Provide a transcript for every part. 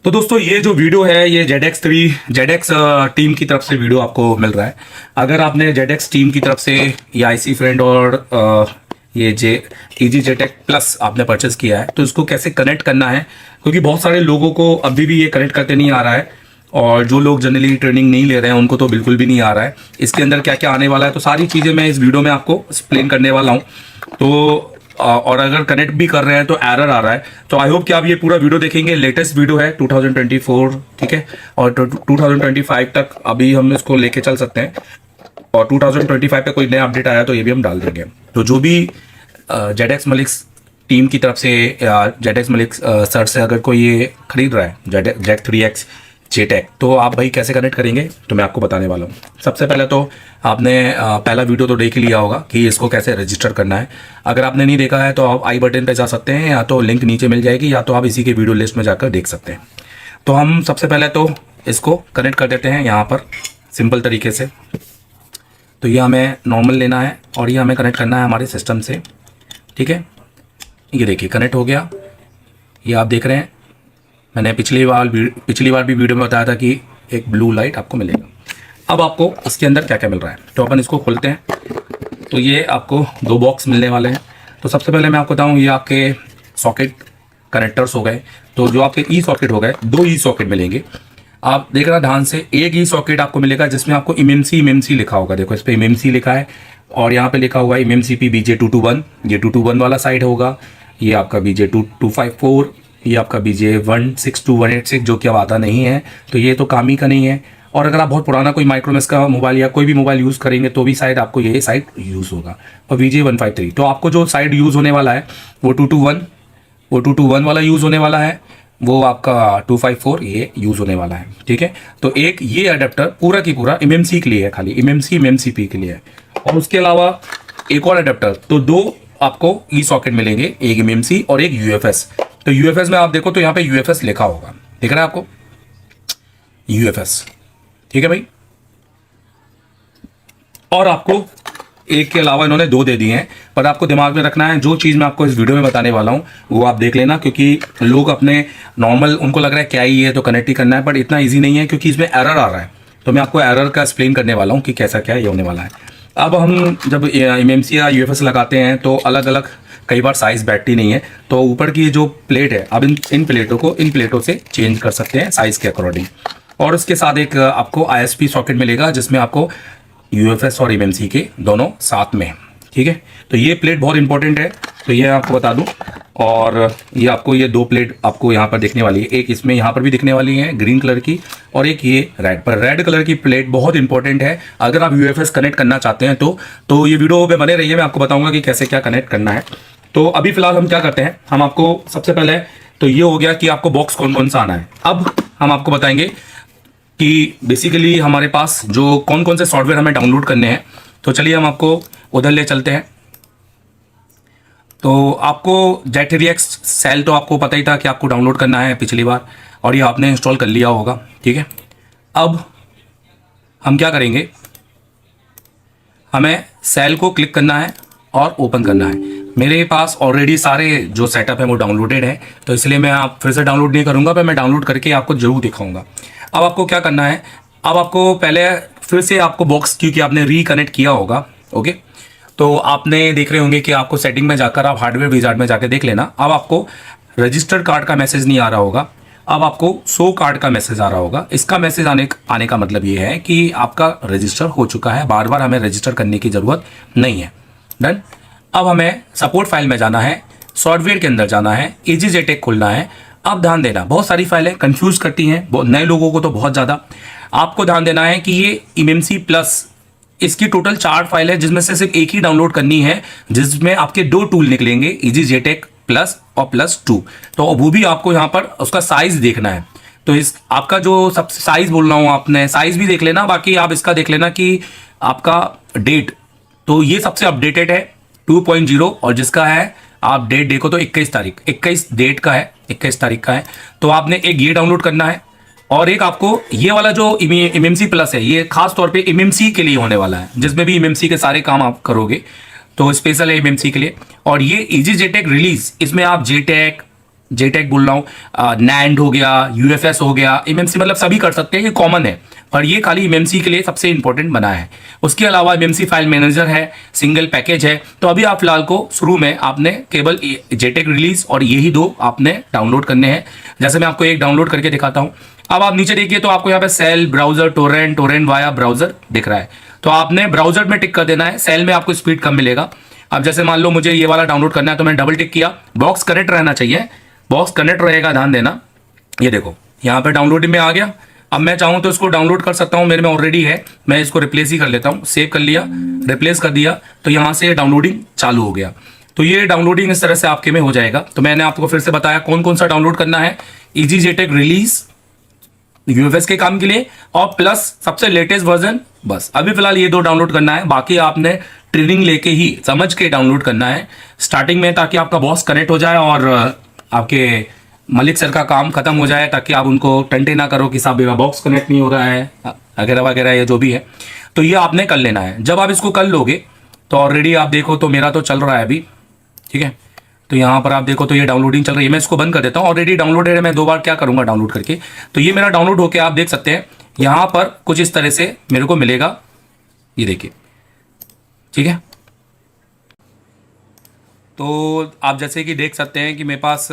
तो दोस्तों ये जो वीडियो है ये जेडेक्स टीम की तरफ से वीडियो आपको मिल रहा है। अगर आपने जेडेक्स टीम की तरफ से ये आईसी फ्रेंड और ये इजी जेटेक प्लस आपने परचेस किया है तो इसको कैसे कनेक्ट करना है, क्योंकि बहुत सारे लोगों को अभी भी ये कनेक्ट करते नहीं आ रहा है और जो लोग जनरली ट्रेनिंग नहीं ले रहे हैं उनको तो बिल्कुल भी नहीं आ रहा है। इसके अंदर क्या क्या आने वाला है तो सारी चीज़ें मैं इस वीडियो में आपको एक्सप्लेन करने वाला हूँ। तो और अगर कनेक्ट भी कर रहे हैं तो एरर आ रहा है, तो आई होप कि आप ये पूरा वीडियो देखेंगे। लेटेस्ट वीडियो है 2024, ठीक है, और 2025 तक अभी हम इसको लेके चल सकते हैं और 2025 पे कोई नया अपडेट आया तो ये भी हम डाल देंगे। तो जो भी जेडेक्स मलिक टीम की तरफ से जेडेक्स मलिक सर से अगर कोई ये खरीद रहा है जेट 3X जेटेक, तो आप भाई कैसे कनेक्ट करेंगे तो मैं आपको बताने वाला हूँ। सबसे पहले तो आपने पहला वीडियो तो देख ही लिया होगा कि इसको कैसे रजिस्टर करना है। अगर आपने नहीं देखा है तो आप आई बटन पे जा सकते हैं, या तो लिंक नीचे मिल जाएगी, या तो आप इसी के वीडियो लिस्ट में जाकर देख सकते हैं। तो हम सबसे पहले तो इसको कनेक्ट कर देते हैं यहाँ पर सिंपल तरीके से। तो ये हमें नॉर्मल लेना है और ये हमें कनेक्ट करना है हमारे सिस्टम से, ठीक है। ये देखिए कनेक्ट हो गया, ये आप देख रहे हैं। मैंने पिछली बार भी वीडियो में बताया था कि एक ब्लू लाइट आपको मिलेगा। अब आपको इसके अंदर क्या क्या मिल रहा है तो अपन इसको खोलते हैं। तो ये आपको 2 बॉक्स मिलने वाले हैं। तो सबसे पहले मैं आपको बताऊं, ये आपके सॉकेट कनेक्टर्स हो गए। तो जो आपके ई सॉकेट हो गए, 2 ई सॉकेट मिलेंगे। आप देख रहे ध्यान से, एक ई सॉकेट आपको मिलेगा जिसमें आपको एमएमसी लिखा होगा। देखो इस पर एमएमसी लिखा है और यहाँ पे लिखा हुआ है MMCP BJ221। ये 221 वाला साइड होगा। ये आपका BJ2254, ये आपका BJ162 186 जो कि अब आता नहीं है, तो ये तो काम ही का नहीं है। और अगर आप बहुत पुराना कोई माइक्रोमैक्स का मोबाइल या कोई भी मोबाइल यूज़ करेंगे तो भी शायद आपको ये साइड यूज़ होगा। और BJ153, तो आपको जो साइड यूज़ होने वाला है वो 221 वाला यूज़ होने वाला है, वो आपका 254 ये यूज़ होने वाला है, ठीक है। तो एक ये अडेप्टर पूरा की पूरा MMC के लिए है, खाली MMCP के लिए है। और उसके अलावा एक और अडेप्टर, तो 2 आपको ई सॉकेट मिलेंगे, एक MMC और एक UFS। तो UFS में आप देखो तो यहाँ पे UFS लिखा होगा, दिख रहा है आपको UFS, ठीक है भाई। और आपको एक के अलावा इन्होंने 2 दे दिए हैं, पर आपको दिमाग में रखना है जो चीज़ मैं आपको इस वीडियो में बताने वाला हूँ वो आप देख लेना, क्योंकि लोग अपने नॉर्मल उनको लग रहा है क्या ही है तो कनेक्ट ही करना है, बट इतना ईजी नहीं है क्योंकि इसमें एरर आ रहा है। तो मैं आपको एरर का एक्सप्लेन करने वाला हूँ कि कैसा क्या ये होने वाला है। अब हम जब MMC या UFS लगाते हैं तो अलग अलग कई बार साइज़ बैठती नहीं है, तो ऊपर की जो प्लेट है अब इन प्लेटों से चेंज कर सकते हैं साइज़ के अकॉर्डिंग। और उसके साथ एक आपको ISP सॉकेट मिलेगा जिसमें आपको UFS और MMC के दोनों साथ में, ठीक है। तो ये प्लेट बहुत इंपॉर्टेंट है, तो ये आपको बता दूं। और ये आपको ये 2 प्लेट आपको यहाँ पर दिखने वाली है, एक इसमें यहाँ पर भी दिखने वाली है ग्रीन कलर की, और एक ये रेड कलर की प्लेट बहुत इंपॉर्टेंट है अगर आप UFS कनेक्ट करना चाहते हैं तो ये वीडियो पे बने रहिए, मैं आपको बताऊंगा कि कैसे क्या कनेक्ट करना है। तो अभी फिलहाल हम क्या करते हैं, हम आपको सबसे पहले तो ये हो गया कि आपको बॉक्स कौन कौन सा आना है। अब हम आपको बताएंगे कि बेसिकली हमारे पास जो कौन कौन से सॉफ्टवेयर हमें डाउनलोड करने हैं। तो चलिए हम आपको उधर ले चलते हैं। तो आपको जेट 3X सेल तो आपको पता ही था कि आपको डाउनलोड करना है पिछली बार, और ये आपने इंस्टॉल कर लिया होगा, ठीक है। अब हम क्या करेंगे, हमें सेल को क्लिक करना है और ओपन करना है। मेरे पास ऑलरेडी सारे जो सेटअप है वो डाउनलोडेड है, तो इसलिए मैं आप फिर से डाउनलोड नहीं करूँगा, पर मैं डाउनलोड करके आपको जरूर दिखाऊंगा। अब आपको क्या करना है, अब आपको पहले फिर से आपको बॉक्स, क्योंकि आपने रिकनेक्ट किया होगा, ओके, तो आपने देख रहे होंगे कि आपको सेटिंग में जाकर आप हार्डवेयर विजार्ड में जाकर देख लेना। अब आपको रजिस्टर्ड कार्ड का मैसेज नहीं आ रहा होगा, अब आपको शो कार्ड का मैसेज आ रहा होगा। इसका मैसेज आने का मतलब ये है कि आपका रजिस्टर हो चुका है, बार बार हमें रजिस्टर करने की ज़रूरत नहीं है। डन। अब हमें सपोर्ट फाइल में जाना है, सॉफ्टवेयर के अंदर जाना है, इजी जेटेक खोलना है। अब ध्यान देना, बहुत सारी फाइलें कंफ्यूज करती हैं नए लोगों को, तो बहुत ज़्यादा आपको ध्यान देना है कि ये MMC प्लस, इसकी टोटल 4 फाइल है जिसमें से सिर्फ एक ही डाउनलोड करनी है, जिसमें आपके 2 टूल निकलेंगे, इजी जेटेक प्लस और +2। तो वो भी आपको यहाँ पर उसका साइज देखना है। तो इस आपका जो सब साइज बोल रहा हूँ, आपने साइज भी देख लेना, बाकी आप इसका देख लेना कि आपका डेट, तो ये सबसे अपडेटेड है 2.0, और जिसका है आप डेट देखो तो 21 तारीख, 21 डेट का है, 21 तारीख का है। तो आपने एक ये डाउनलोड करना है, और एक आपको ये वाला जो MMC प्लस है, ये खास तौर पे MMC के लिए होने वाला है, जिसमें भी MMC के सारे काम आप करोगे, तो स्पेशल है MMC के लिए। और ये इजी जेटेक रिलीज, इसमें आप जेटेक जेटेक बोल रहा हूँ, नैंड हो गया, यूएफएस हो गया, एमएमसी मतलब सभी कर सकते हैं, ये कॉमन है, पर ये खाली एमएमसी के लिए सबसे इंपॉर्टेंट बना है। उसके अलावा एमएमसी फाइल मैनेजर है, सिंगल पैकेज है। तो अभी आप फिलहाल को शुरू में आपने केवल जेटेक रिलीज और यही दो आपने डाउनलोड करने हैं। जैसे मैं आपको एक डाउनलोड करके दिखाता हूँ। अब आप नीचे देखिए तो आपको यहाँ पे cell, browser, torrent, torrent via browser दिख रहा है। तो आपने ब्राउजर में टिक कर देना है, सेल में आपको स्पीड कम मिलेगा। अब जैसे मान लो मुझे ये वाला डाउनलोड करना है तो मैं डबल टिक किया, बॉक्स कनेक्ट रहना चाहिए, बॉक्स कनेक्ट रहेगा, ध्यान देना। ये देखो यहाँ पे डाउनलोडिंग में आ गया। अब मैं चाहूँ तो इसको डाउनलोड कर सकता हूँ, मेरे में ऑलरेडी है, मैं इसको रिप्लेस ही कर लेता हूँ। सेव कर लिया, रिप्लेस कर दिया, तो यहाँ से डाउनलोडिंग चालू हो गया। तो ये डाउनलोडिंग इस तरह से आपके में हो जाएगा। तो मैंने आपको फिर से बताया कौन कौन सा डाउनलोड करना है। इजी जेटेक रिलीज यूएफएस के काम के लिए और प्लस सबसे लेटेस्ट वर्जन, बस अभी फिलहाल ये दो डाउनलोड करना है। बाकी आपने ट्रेनिंग लेके ही समझ के डाउनलोड करना है स्टार्टिंग में, ताकि आपका बॉस कनेक्ट हो जाए और आपके मलिक सर का काम खत्म हो जाए, ताकि आप उनको टंटे ना करो कि साहब बॉक्स कनेक्ट नहीं हो रहा है वगैरह वगैरह, या जो भी है। तो ये आपने कर लेना है। जब आप इसको कर लोगे तो ऑलरेडी आप देखो तो मेरा तो चल रहा है अभी, ठीक है। तो यहाँ पर आप देखो तो ये डाउनलोडिंग चल रही है। मैं इसको बंद कर देता हूँ, ऑलरेडी डाउनलोडेड है। मैं दो बार क्या करूँगा डाउनलोड करके, तो ये मेरा डाउनलोड होके आप देख सकते हैं यहाँ पर कुछ इस तरह से मेरे को मिलेगा। ये देखिए, ठीक है। तो आप जैसे कि देख सकते हैं कि मेरे पास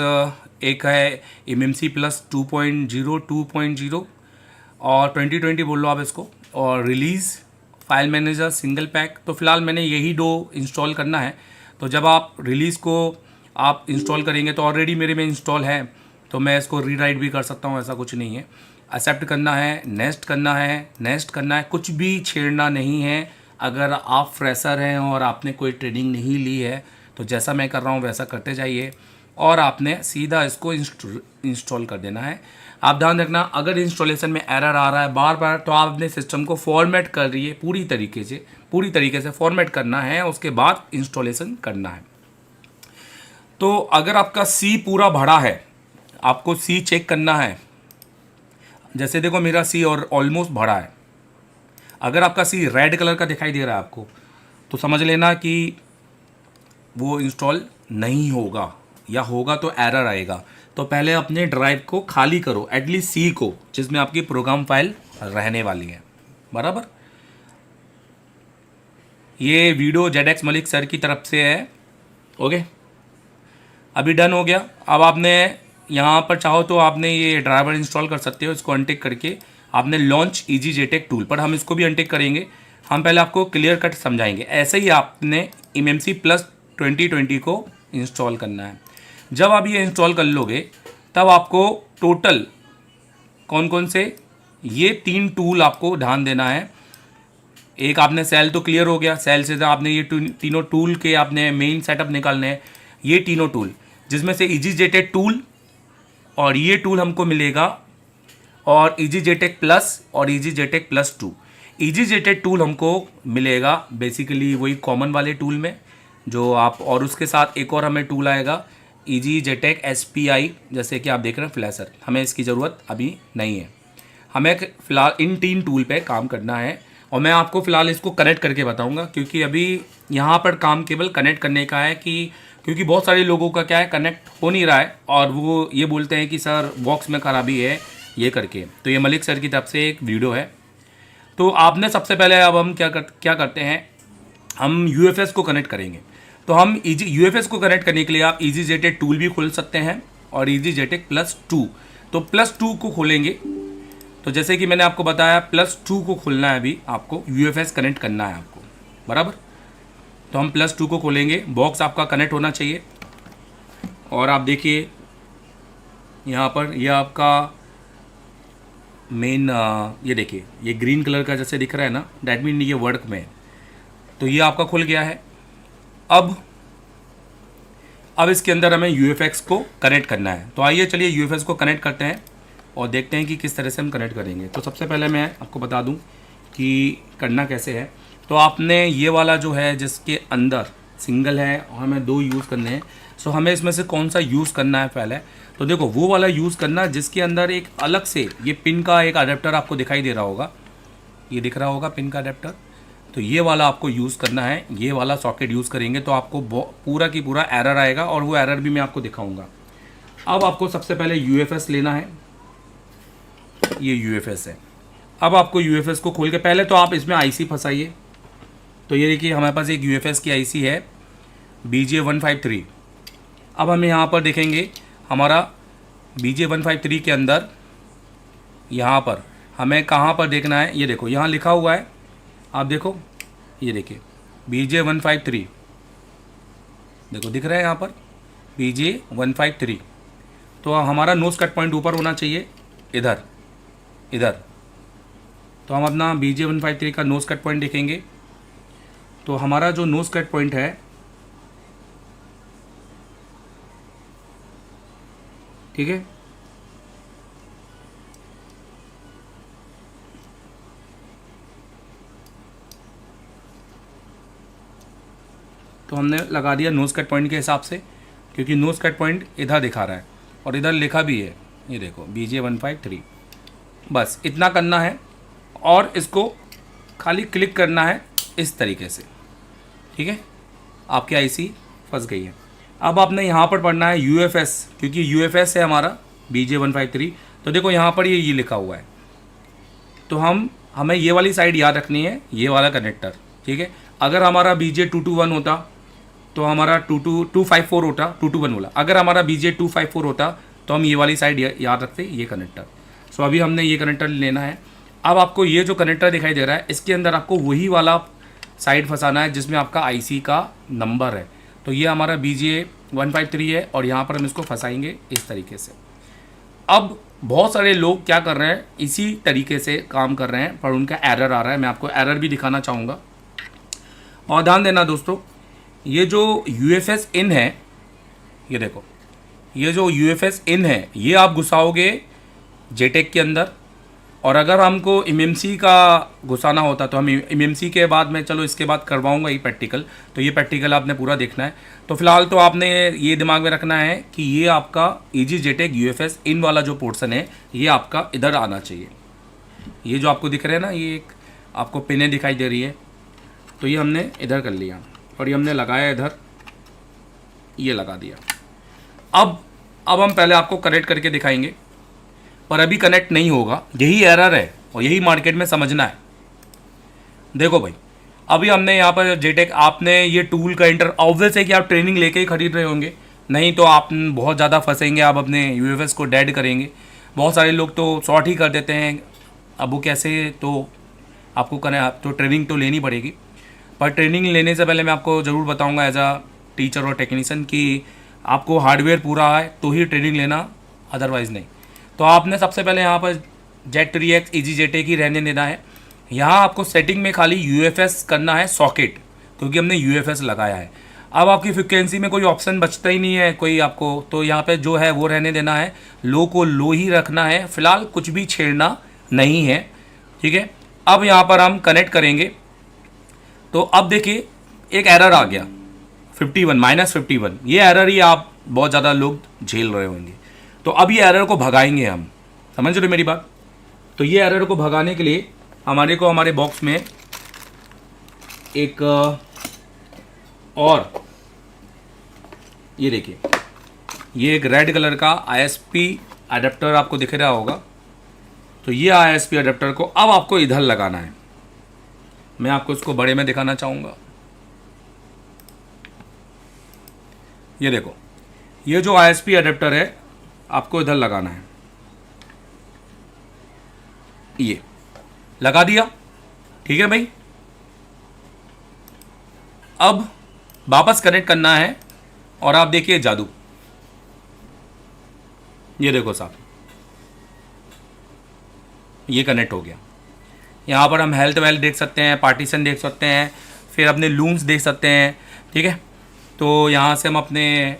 एक है एमएमसी प्लस 2.0 2.0 और 2020 बोल लो आप इसको, और release file manager single pack. तो फिलहाल मैंने यही दो इंस्टॉल करना है। तो जब आप रिलीज़ को आप इंस्टॉल करेंगे तो ऑलरेडी मेरे में इंस्टॉल है, तो मैं इसको रीराइट भी कर सकता हूँ, ऐसा कुछ नहीं है। एक्सेप्ट करना है, नेक्स्ट करना है, नेक्स्ट करना है, कुछ भी छेड़ना नहीं है। अगर आप फ्रेशर हैं और आपने कोई ट्रेनिंग नहीं ली है तो जैसा मैं कर रहा हूँ वैसा करते जाइए और आपने सीधा इसको इंस्टॉल कर देना है। आप ध्यान रखना, अगर इंस्टॉलेशन में एरर आ रहा है बार बार, तो आप अपने सिस्टम को फॉर्मेट कर रही है पूरी तरीके से फॉर्मेट करना है, उसके बाद इंस्टॉलेशन करना है। तो अगर आपका सी पूरा भरा है, आपको सी चेक करना है। जैसे देखो मेरा सी और ऑलमोस्ट भरा है। अगर आपका सी रेड कलर का दिखाई दे रहा है आपको, तो समझ लेना कि वो इंस्टॉल नहीं होगा, या होगा तो एरर आएगा। तो पहले अपने ड्राइव को खाली करो, एटलीस्ट सी को, जिसमें आपकी प्रोग्राम फाइल रहने वाली है, बराबर। ये वीडियो जेडेक्स मलिक सर की तरफ से है, ओके। अभी डन हो गया। अब आपने यहाँ पर चाहो तो आपने ये ड्राइवर इंस्टॉल कर सकते हो। इसको अनटिक करके आपने लॉन्च इजी जेटेक टूल, पर हम इसको भी अनटिक करेंगे। हम पहले आपको क्लियर कट समझाएंगे। ऐसे ही आपने एमएमसी प्लस 2020 को इंस्टॉल करना है। जब आप ये इंस्टॉल कर लोगे तब आपको टोटल कौन कौन से, ये 3 टूल आपको ध्यान देना है। एक आपने सेल तो क्लियर हो गया, सेल से आपने ये तीनों टूल के आपने मेन सेटअप निकालने हैं। ये तीनों टूल, जिसमें से इजी जेटेक टूल और ये टूल हमको मिलेगा, और इजी जेटेक प्लस और इजी जेटेक प्लस 2। इजी जेटेक टूल हमको मिलेगा बेसिकली वही कॉमन वाले टूल में जो आप, और उसके साथ एक और हमें टूल आएगा इजी जेटेक एसपीआई, जैसे कि आप देख रहे हैं फ्लैशर। हमें इसकी ज़रूरत अभी नहीं है, हमें फ़िलहाल इन 3 टूल पे काम करना है। और मैं आपको फ़िलहाल इसको कनेक्ट करके बताऊंगा, क्योंकि अभी यहाँ पर काम केवल कनेक्ट करने का है, क्योंकि बहुत सारे लोगों का क्या है, कनेक्ट हो नहीं रहा है और वो ये बोलते हैं कि सर बॉक्स में खराबी है ये करके। तो ये मलिक सर की तरफ से एक वीडियो है। तो आपने सबसे पहले, अब हम क्या करते हैं, हम यूएफएस को कनेक्ट करेंगे। तो हम इजी यूएफएस को कनेक्ट करने के लिए आप इजी जेटेक टूल भी खोल सकते हैं और इजी जेटेक प्लस 2। तो प्लस 2 को खोलेंगे, तो जैसे कि मैंने आपको बताया प्लस 2 को खोलना है, अभी आपको यूएफएस कनेक्ट करना है आपको, बराबर। तो हम प्लस 2 को खोलेंगे, बॉक्स आपका कनेक्ट होना चाहिए। और आप देखिए यहाँ पर यह आपका मेन, ये देखिए ये ग्रीन कलर का जैसे दिख रहा है ना, डैट मीन ये वर्क में है। तो ये आपका खुल गया है। अब इसके अंदर हमें यूएफएक्स को कनेक्ट करना है। तो आइए चलिए यूएफएक्स को कनेक्ट करते हैं और देखते हैं कि किस तरह से हम कनेक्ट करेंगे। तो सबसे पहले मैं आपको बता दूं कि करना कैसे है। तो आपने ये वाला जो है जिसके अंदर सिंगल है और हमें 2 यूज़ करने हैं, सो हमें इसमें से कौन सा यूज़ करना है पहले। तो देखो वो वाला यूज़ करना जिसके अंदर एक अलग से ये पिन का एक अडेप्टर आपको दिखाई दे रहा होगा, ये दिख रहा होगा पिन का अडेप्टर। तो ये वाला आपको यूज़ करना है, ये वाला सॉकेट यूज़ करेंगे तो आपको पूरा की पूरा एरर आएगा, और वो एरर भी मैं आपको दिखाऊंगा। अब आपको सबसे पहले यूएफएस लेना है, ये यूएफएस है। अब आपको यूएफएस को खोल के पहले तो आप इसमें आईसी फंसाइए। तो ये देखिए हमारे पास एक यूएफएस की आईसी है BJ153। अब हम यहाँ पर देखेंगे हमारा BJ153 के अंदर यहाँ पर हमें कहाँ पर देखना है, ये देखो यहाँ लिखा हुआ है, आप देखो, ये देखिए BJ153, देखो दिख रहा है यहाँ पर BJ153। तो हमारा नोज कट पॉइंट ऊपर होना चाहिए, इधर इधर। तो हम अपना BJ153 का नोज कट पॉइंट देखेंगे। तो हमारा जो नोज कट पॉइंट है, ठीक है, तो हमने लगा दिया नोज कट पॉइंट के हिसाब से, क्योंकि नोज कट पॉइंट इधर दिखा रहा है और इधर लिखा भी है, ये देखो BJ153। बस इतना करना है और इसको खाली क्लिक करना है इस तरीके से, ठीक है। आपकी आईसी फंस गई है। अब आपने यहाँ पर पढ़ना है यूएफएस, क्योंकि यूएफएस है हमारा BJ153। तो देखो यहाँ पर ये लिखा हुआ है। तो हमें ये वाली साइड याद रखनी है, ये वाला कनेक्टर, ठीक है। अगर हमारा BJ221 होता तो हमारा 254 होता, 221 बोला। अगर हमारा BJ254 होता तो हम ये वाली साइड याद रखते, ये कनेक्टर। सो अभी हमने ये कनेक्टर लेना है। अब आपको ये जो कनेक्टर दिखाई दे रहा है, इसके अंदर आपको वही वाला साइड फंसाना है जिसमें आपका आईसी का नंबर है। तो ये हमारा BJ153 है और यहाँ पर हम इसको फंसाएंगे इस तरीके से। अब बहुत सारे लोग क्या कर रहे हैं, इसी तरीके से काम कर रहे हैं, पर उनका एरर आ रहा है। मैं आपको एरर भी दिखाना चाहूँगा। और ध्यान देना दोस्तों, ये जो यूएफएस इन है, ये देखो, ये जो यूएफएस इन है, ये आप घुसाओगे जेटेक के अंदर। और अगर हमको एमएमसी का घुसाना होता तो हम एमएमसी के बाद में, चलो इसके बाद करवाऊंगा ये प्रैक्टिकल। तो ये प्रैक्टिकल आपने पूरा देखना है। तो फिलहाल तो आपने ये दिमाग में रखना है कि ये आपका EG जेटेक यूएफएस इन वाला जो पोर्शन है, ये आपका इधर आना चाहिए। ये जो आपको दिख रहा है ना, ये एक आपको पिने दिखाई दे रही है, तो ये हमने इधर कर लिया और ये हमने लगाया इधर, ये लगा दिया। अब हम पहले आपको कनेक्ट करके दिखाएंगे, पर अभी कनेक्ट नहीं होगा। यही एरर है और यही मार्केट में समझना है। देखो भाई, अभी हमने यहाँ पर जेटेक, आपने ये टूल का ऑब्वियस है कि आप ट्रेनिंग लेके ही खरीद रहे होंगे, नहीं तो आप बहुत ज़्यादा फंसेंगे, आप अपने यूएफएस को डेड करेंगे। बहुत सारे लोग तो शॉर्ट ही कर देते हैं। अब वो कैसे, तो आपको तो ट्रेनिंग तो लेनी पड़ेगी। पर ट्रेनिंग लेने से पहले मैं आपको ज़रूर बताऊँगा एज अ टीचर और टेक्नीशियन कि आपको हार्डवेयर पूरा है तो ही ट्रेनिंग लेना, अदरवाइज़ नहीं। तो आपने सबसे पहले यहाँ पर Z3X EG जेटेक ही रहने देना है। यहाँ आपको सेटिंग में खाली यूएफएस करना है सॉकेट, क्योंकि हमने यूएफएस लगाया है। अब आपकी फ्रिक्वेंसी में कोई ऑप्शन बचता ही नहीं है कोई आपको, तो यहाँ पे जो है वो रहने देना है, लो को लो ही रखना है। फिलहाल कुछ भी छेड़ना नहीं है, ठीक है। अब यहाँ पर हम कनेक्ट करेंगे। तो अब देखिए एक एरर आ गया, 51 ये एरर ही आप बहुत ज़्यादा लोग झेल रहे होंगे। तो अब ये एरर को भगाएंगे हम, समझ रहे हो मेरी बात। तो ये एरर को भगाने के लिए हमारे बॉक्स में एक और ये देखिए, ये एक रेड कलर का ISP अडेप्टर आपको दिख रहा होगा। तो ये ISP अडेप्टर को अब आपको इधर लगाना है। मैं आपको इसको बड़े में दिखाना चाहूँगा। ये देखो, ये जो ISP अडेप्टर है आपको इधर लगाना है। ये लगा दिया, ठीक है भाई। अब वापस कनेक्ट करना है और आप देखिए जादू, ये देखो साहब, ये कनेक्ट हो गया। यहाँ पर हम हेल्थ वेल्थ देख सकते हैं, पार्टीशन देख सकते हैं, फिर अपने लूम्स देख सकते हैं, ठीक है। तो यहाँ से हम अपने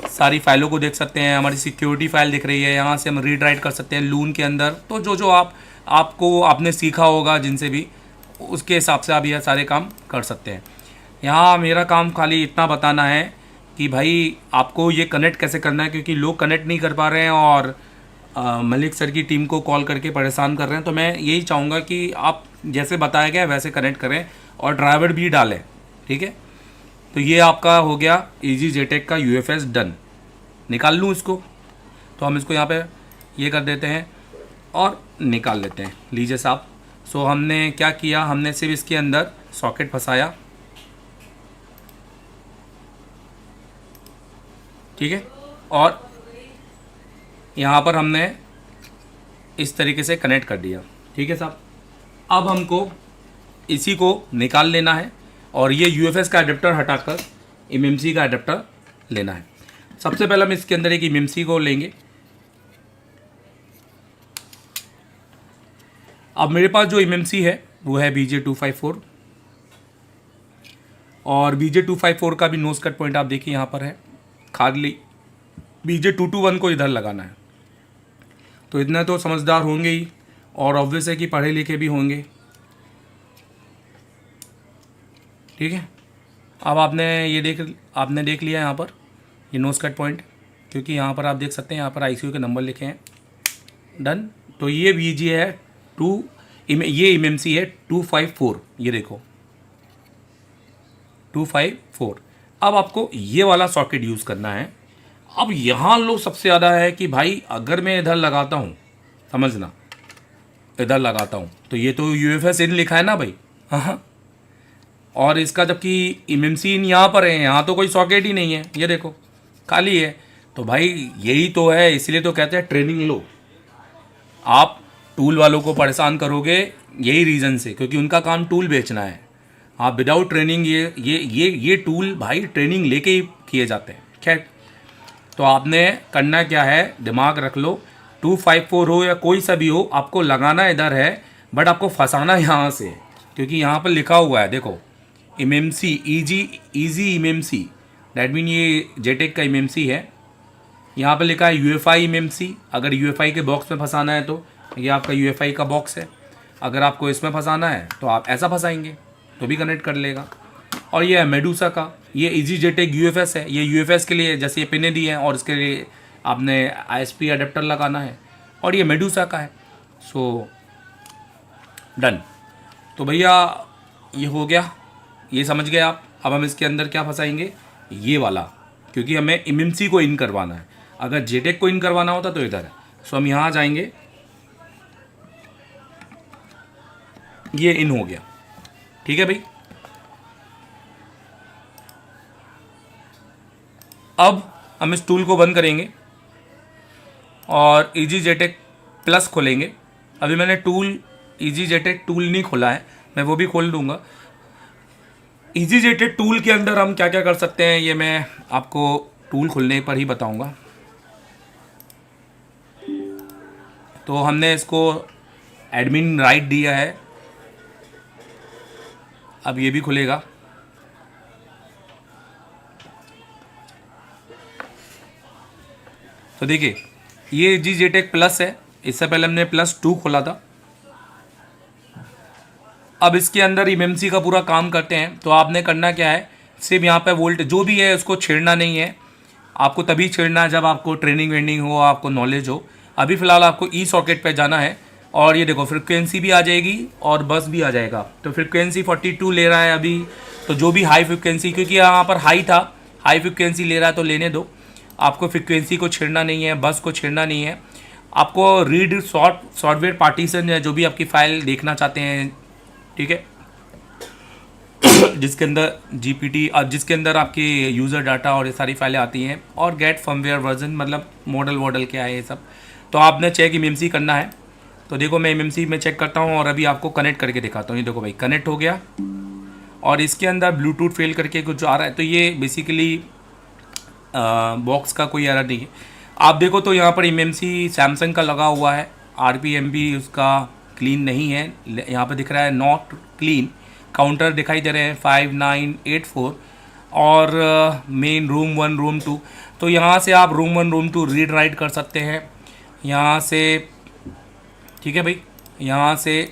सारी फाइलों को देख सकते हैं। हमारी सिक्योरिटी फाइल दिख रही है, यहाँ से हम रीड राइट कर सकते हैं लून के अंदर। तो जो आपने सीखा होगा जिनसे भी, उसके हिसाब से आप ये सारे काम कर सकते हैं। यहाँ मेरा काम खाली इतना बताना है कि भाई आपको ये कनेक्ट कैसे करना है, क्योंकि लोग कनेक्ट नहीं कर पा रहे हैं और मलिक सर की टीम को कॉल करके परेशान कर रहे हैं। तो मैं यही चाहूँगा कि आप जैसे बताया गया वैसे कनेक्ट करें और ड्राइवर भी डालें, ठीक है। तो ये आपका हो गया EG जेटेक का UFS डन। निकाल लूँ इसको, तो हम इसको यहाँ पे ये कर देते हैं और निकाल लेते हैं। लीजिए साहब, सो हमने क्या किया, हमने सिर्फ इसके अंदर सॉकेट फंसाया, ठीक है, और यहाँ पर हमने इस तरीके से कनेक्ट कर दिया, ठीक है साहब। अब हमको इसी को निकाल लेना है और ये यूएफएस का अडेप्टर हटाकर एमएमसी का अडेप्टर लेना है। सबसे पहले हम इसके अंदर एक एमएमसी को लेंगे। अब मेरे पास जो एमएमसी है वो है BJ254 और BJ254 का भी नोज कट पॉइंट आप देखिए यहाँ पर है। खाली BJ221 को इधर लगाना है। तो इतना तो समझदार होंगे ही और ऑब्वियस है कि पढ़े लिखे भी होंगे, ठीक है। अब आपने देख लिया यहाँ पर ये नोज कट पॉइंट, क्योंकि यहाँ पर आप देख सकते हैं यहाँ पर आईसीयू के नंबर लिखे हैं। डन। तो ये BJ है ये एमएमसी है 254, ये देखो 254। अब आपको ये वाला सॉकेट यूज़ करना है। अब यहाँ लोग सबसे ज़्यादा है कि भाई अगर मैं इधर लगाता हूँ, समझना, इधर लगाता हूँ तो ये तो यूएफएस इन लिखा है ना भाई, हाँ, और इसका जबकि एमएमसी इन यहाँ पर है, यहाँ तो कोई सॉकेट ही नहीं है, ये देखो खाली है। तो भाई यही तो है, इसलिए तो कहते हैं ट्रेनिंग लो। आप टूल वालों को परेशान करोगे यही रीज़न से, क्योंकि उनका काम टूल बेचना है। आप विदाउट ट्रेनिंग ये टूल भाई ट्रेनिंग लेके ही किए जाते हैं। खैर, तो आपने करना क्या है, दिमाग रख लो, 254 हो या कोई सा भी हो, आपको लगाना इधर है, बट आपको फंसाना यहाँ से, क्योंकि यहाँ पर लिखा हुआ है देखो MMC easy MMC, that mean ये जेटेक का एमएमसी है। यहाँ पर लिखा है यूएफआई एमएमसी। अगर यूएफआई के बॉक्स में फंसाना है तो ये आपका यूएफआई का बॉक्स है। अगर आपको इसमें फंसाना है तो आप ऐसा फंसाएंगे तो भी कनेक्ट कर लेगा। और ये है मेडूसा का, ये इजी जेटेक यूएफएस है। ये यूएफएस के लिए जैसे ये पिने दी हैं और इसके लिए आपने आईएसपी अडेप्टर लगाना है, और ये मेडूसा का है। So done. तो भैया ये हो गया, ये समझ गए आप। अब हम इसके अंदर क्या फंसाएंगे, ये वाला, क्योंकि हमें एमएमसी को इन करवाना है। अगर जेटेक को इन करवाना होता तो इधर है। सो हम यहाँ जाएंगे, ये इन हो गया, ठीक है भाई। अब हम इस टूल को बंद करेंगे और इजी जेटेक प्लस खोलेंगे। अभी मैंने इजी जेटेक टूल नहीं खोला है, मैं वो भी खोल दूंगा। इजी जेटेक टूल के अंदर हम क्या क्या कर सकते हैं ये मैं आपको टूल खुलने पर ही बताऊंगा। तो हमने इसको एडमिन राइट दिया है, अब ये भी खुलेगा। तो देखिए ये इजी जेटेक प्लस है, इससे पहले हमने +2 खोला था। अब इसके अंदर एमएमसी का पूरा काम करते हैं। तो आपने करना क्या है, सिर्फ यहाँ पे वोल्ट जो भी है उसको छेड़ना नहीं है। आपको तभी छेड़ना है जब आपको ट्रेनिंग वेनिंग हो, आपको नॉलेज हो। अभी फ़िलहाल आपको ई सॉकेट पे जाना है और ये देखो फ्रिक्वेंसी भी आ जाएगी और बस भी आ जाएगा। तो फ्रिक्वेंसी 42 ले रहा है अभी, तो जो भी हाई फ्रिक्वेंसी, क्योंकि यहाँ पर हाई था, हाई फ्रिक्वेंसी ले रहा है तो लेने दो। आपको फ्रिक्वेंसी को छेड़ना नहीं है, बस को छेड़ना नहीं है। आपको रीड सॉफ्टवेयर पार्टीशन है, जो भी आपकी फ़ाइल देखना चाहते हैं, ठीक है, जिसके अंदर जीपीटी, जिसके अंदर आपके यूज़र डाटा और ये सारी फाइलें आती हैं, और गेट फर्मवेयर वर्जन, मतलब मॉडल क्या है ये सब। तो आपने चेक एमएमसी करना है। तो देखो मैं एमएमसी में चेक करता हूँ और अभी आपको कनेक्ट करके दिखाता हूँ। ये देखो भाई कनेक्ट हो गया और इसके अंदर ब्लूटूथ फेल करके कुछ आ रहा है। तो ये बेसिकली बॉक्स का कोई एरर नहीं है। आप देखो तो यहाँ पर एमएमसी सैमसंग का लगा हुआ है, आरपीएमबी उसका क्लीन नहीं है, यहाँ पे दिख रहा है नॉट क्लीन। काउंटर दिखाई दे रहे हैं 5984 और मेन रूम 1 रूम 2। तो यहाँ से आप रूम 1 रूम 2 रीड राइट कर सकते हैं यहाँ से, ठीक है भाई। यहाँ से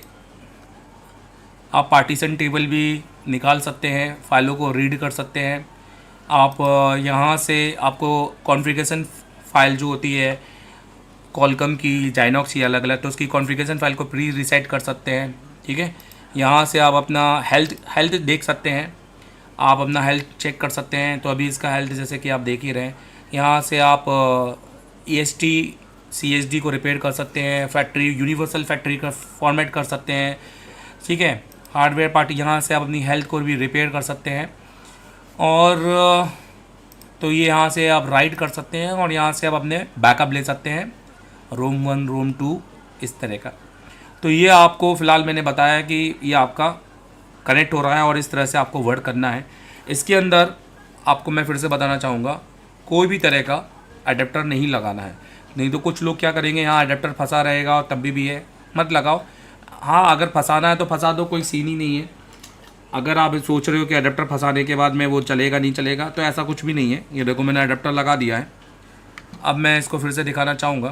आप पार्टीशन टेबल भी निकाल सकते हैं, फाइलों को रीड कर सकते हैं आप। यहाँ से आपको कॉन्फ़िगरेशन फाइल जो होती है कॉलकम की, जाइनॉक्स की अलग अलग, तो उसकी कॉन्फ़िगरेशन फाइल को प्री रीसेट कर सकते हैं, ठीक है। यहाँ से आप अपना हेल्थ देख सकते हैं, आप अपना हेल्थ चेक कर सकते हैं। तो अभी इसका हेल्थ जैसे कि आप देख ही रहे हैं, यहाँ से आप EST CSD को रिपेयर कर सकते हैं, फैक्ट्री यूनिवर्सल फैक्ट्री का फॉर्मेट कर सकते हैं, ठीक है। हार्डवेयर पार्टी यहाँ से आप अपनी हेल्थ को भी रिपेयर कर सकते हैं। और तो ये यहाँ से आप राइट कर सकते हैं और यहाँ से आप अपने बैकअप ले सकते हैं, रोम 1 रोम 2 इस तरह का। तो ये आपको फ़िलहाल मैंने बताया कि ये आपका कनेक्ट हो रहा है और इस तरह से आपको वर्क करना है। इसके अंदर आपको मैं फिर से बताना चाहूँगा, कोई भी तरह का अडेप्टर नहीं लगाना है, नहीं तो कुछ लोग क्या करेंगे, यहाँ अडेप्टर फंसा रहेगा और तब भी है, मत लगाओ। हाँ, अगर फंसाना है तो फंसा दो, कोई सीन ही नहीं है। अगर आप सोच रहे हो कि अडेप्टर फंसाने के बाद में वो चलेगा नहीं चलेगा, तो ऐसा कुछ भी नहीं है। ये देखो मैंने अडेप्टर लगा दिया है। अब मैं इसको फिर से दिखाना चाहूँगा,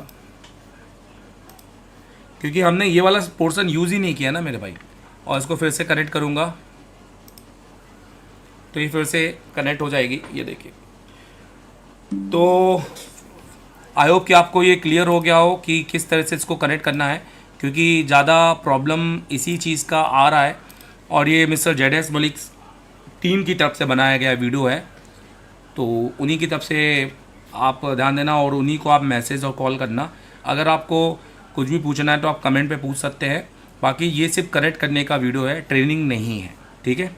क्योंकि हमने ये वाला पोर्शन यूज़ ही नहीं किया ना मेरे भाई। और इसको फिर से कनेक्ट करूँगा तो ये फिर से कनेक्ट हो जाएगी, ये देखिए। तो आई होप कि आपको ये क्लियर हो गया हो कि किस तरह से इसको कनेक्ट करना है, क्योंकि ज़्यादा प्रॉब्लम इसी चीज़ का आ रहा है। और ये मिस्टर जेडेस मलिक टीम की तरफ से बनाया गया वीडियो है, तो उन्हीं की तरफ से आप ध्यान देना और उन्हीं को आप मैसेज और कॉल करना। अगर आपको कुछ भी पूछना है तो आप कमेंट पे पूछ सकते हैं। बाकी ये सिर्फ कनेक्ट करने का वीडियो है, ट्रेनिंग नहीं है, ठीक है।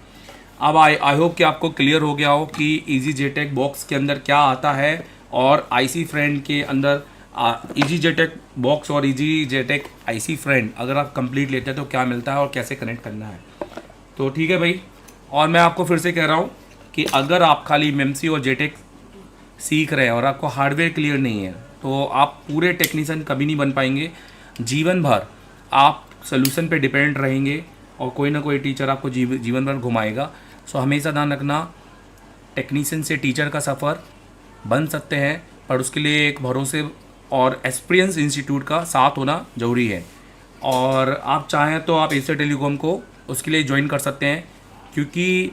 अब आई होप कि आपको क्लियर हो गया हो कि इजी जेटेक बॉक्स के अंदर क्या आता है और आईसी फ्रेंड के अंदर इजी जेटेक बॉक्स और इजी जेटेक आईसी फ्रेंड अगर आप कंप्लीट लेते हैं तो क्या मिलता है और कैसे कनेक्ट करना है। तो ठीक है भाई। और मैं आपको फिर से कह रहा हूँ कि अगर आप खाली मेमसी और जेटेक सीख रहे हैं और आपको हार्डवेयर क्लियर नहीं है तो आप पूरे टेक्नीशियन कभी नहीं बन पाएंगे। जीवन भर आप सोल्यूशन पे डिपेंड रहेंगे और कोई ना कोई टीचर आपको जीवन भर घुमाएगा। सो हमेशा ध्यान रखना, टेक्नीशियन से टीचर का सफ़र बन सकते हैं, पर उसके लिए एक भरोसे और एक्सपीरियंस इंस्टीट्यूट का साथ होना ज़रूरी है। और आप चाहें तो आप एशिया टेलीकॉम को उसके लिए ज्वाइन कर सकते हैं, क्योंकि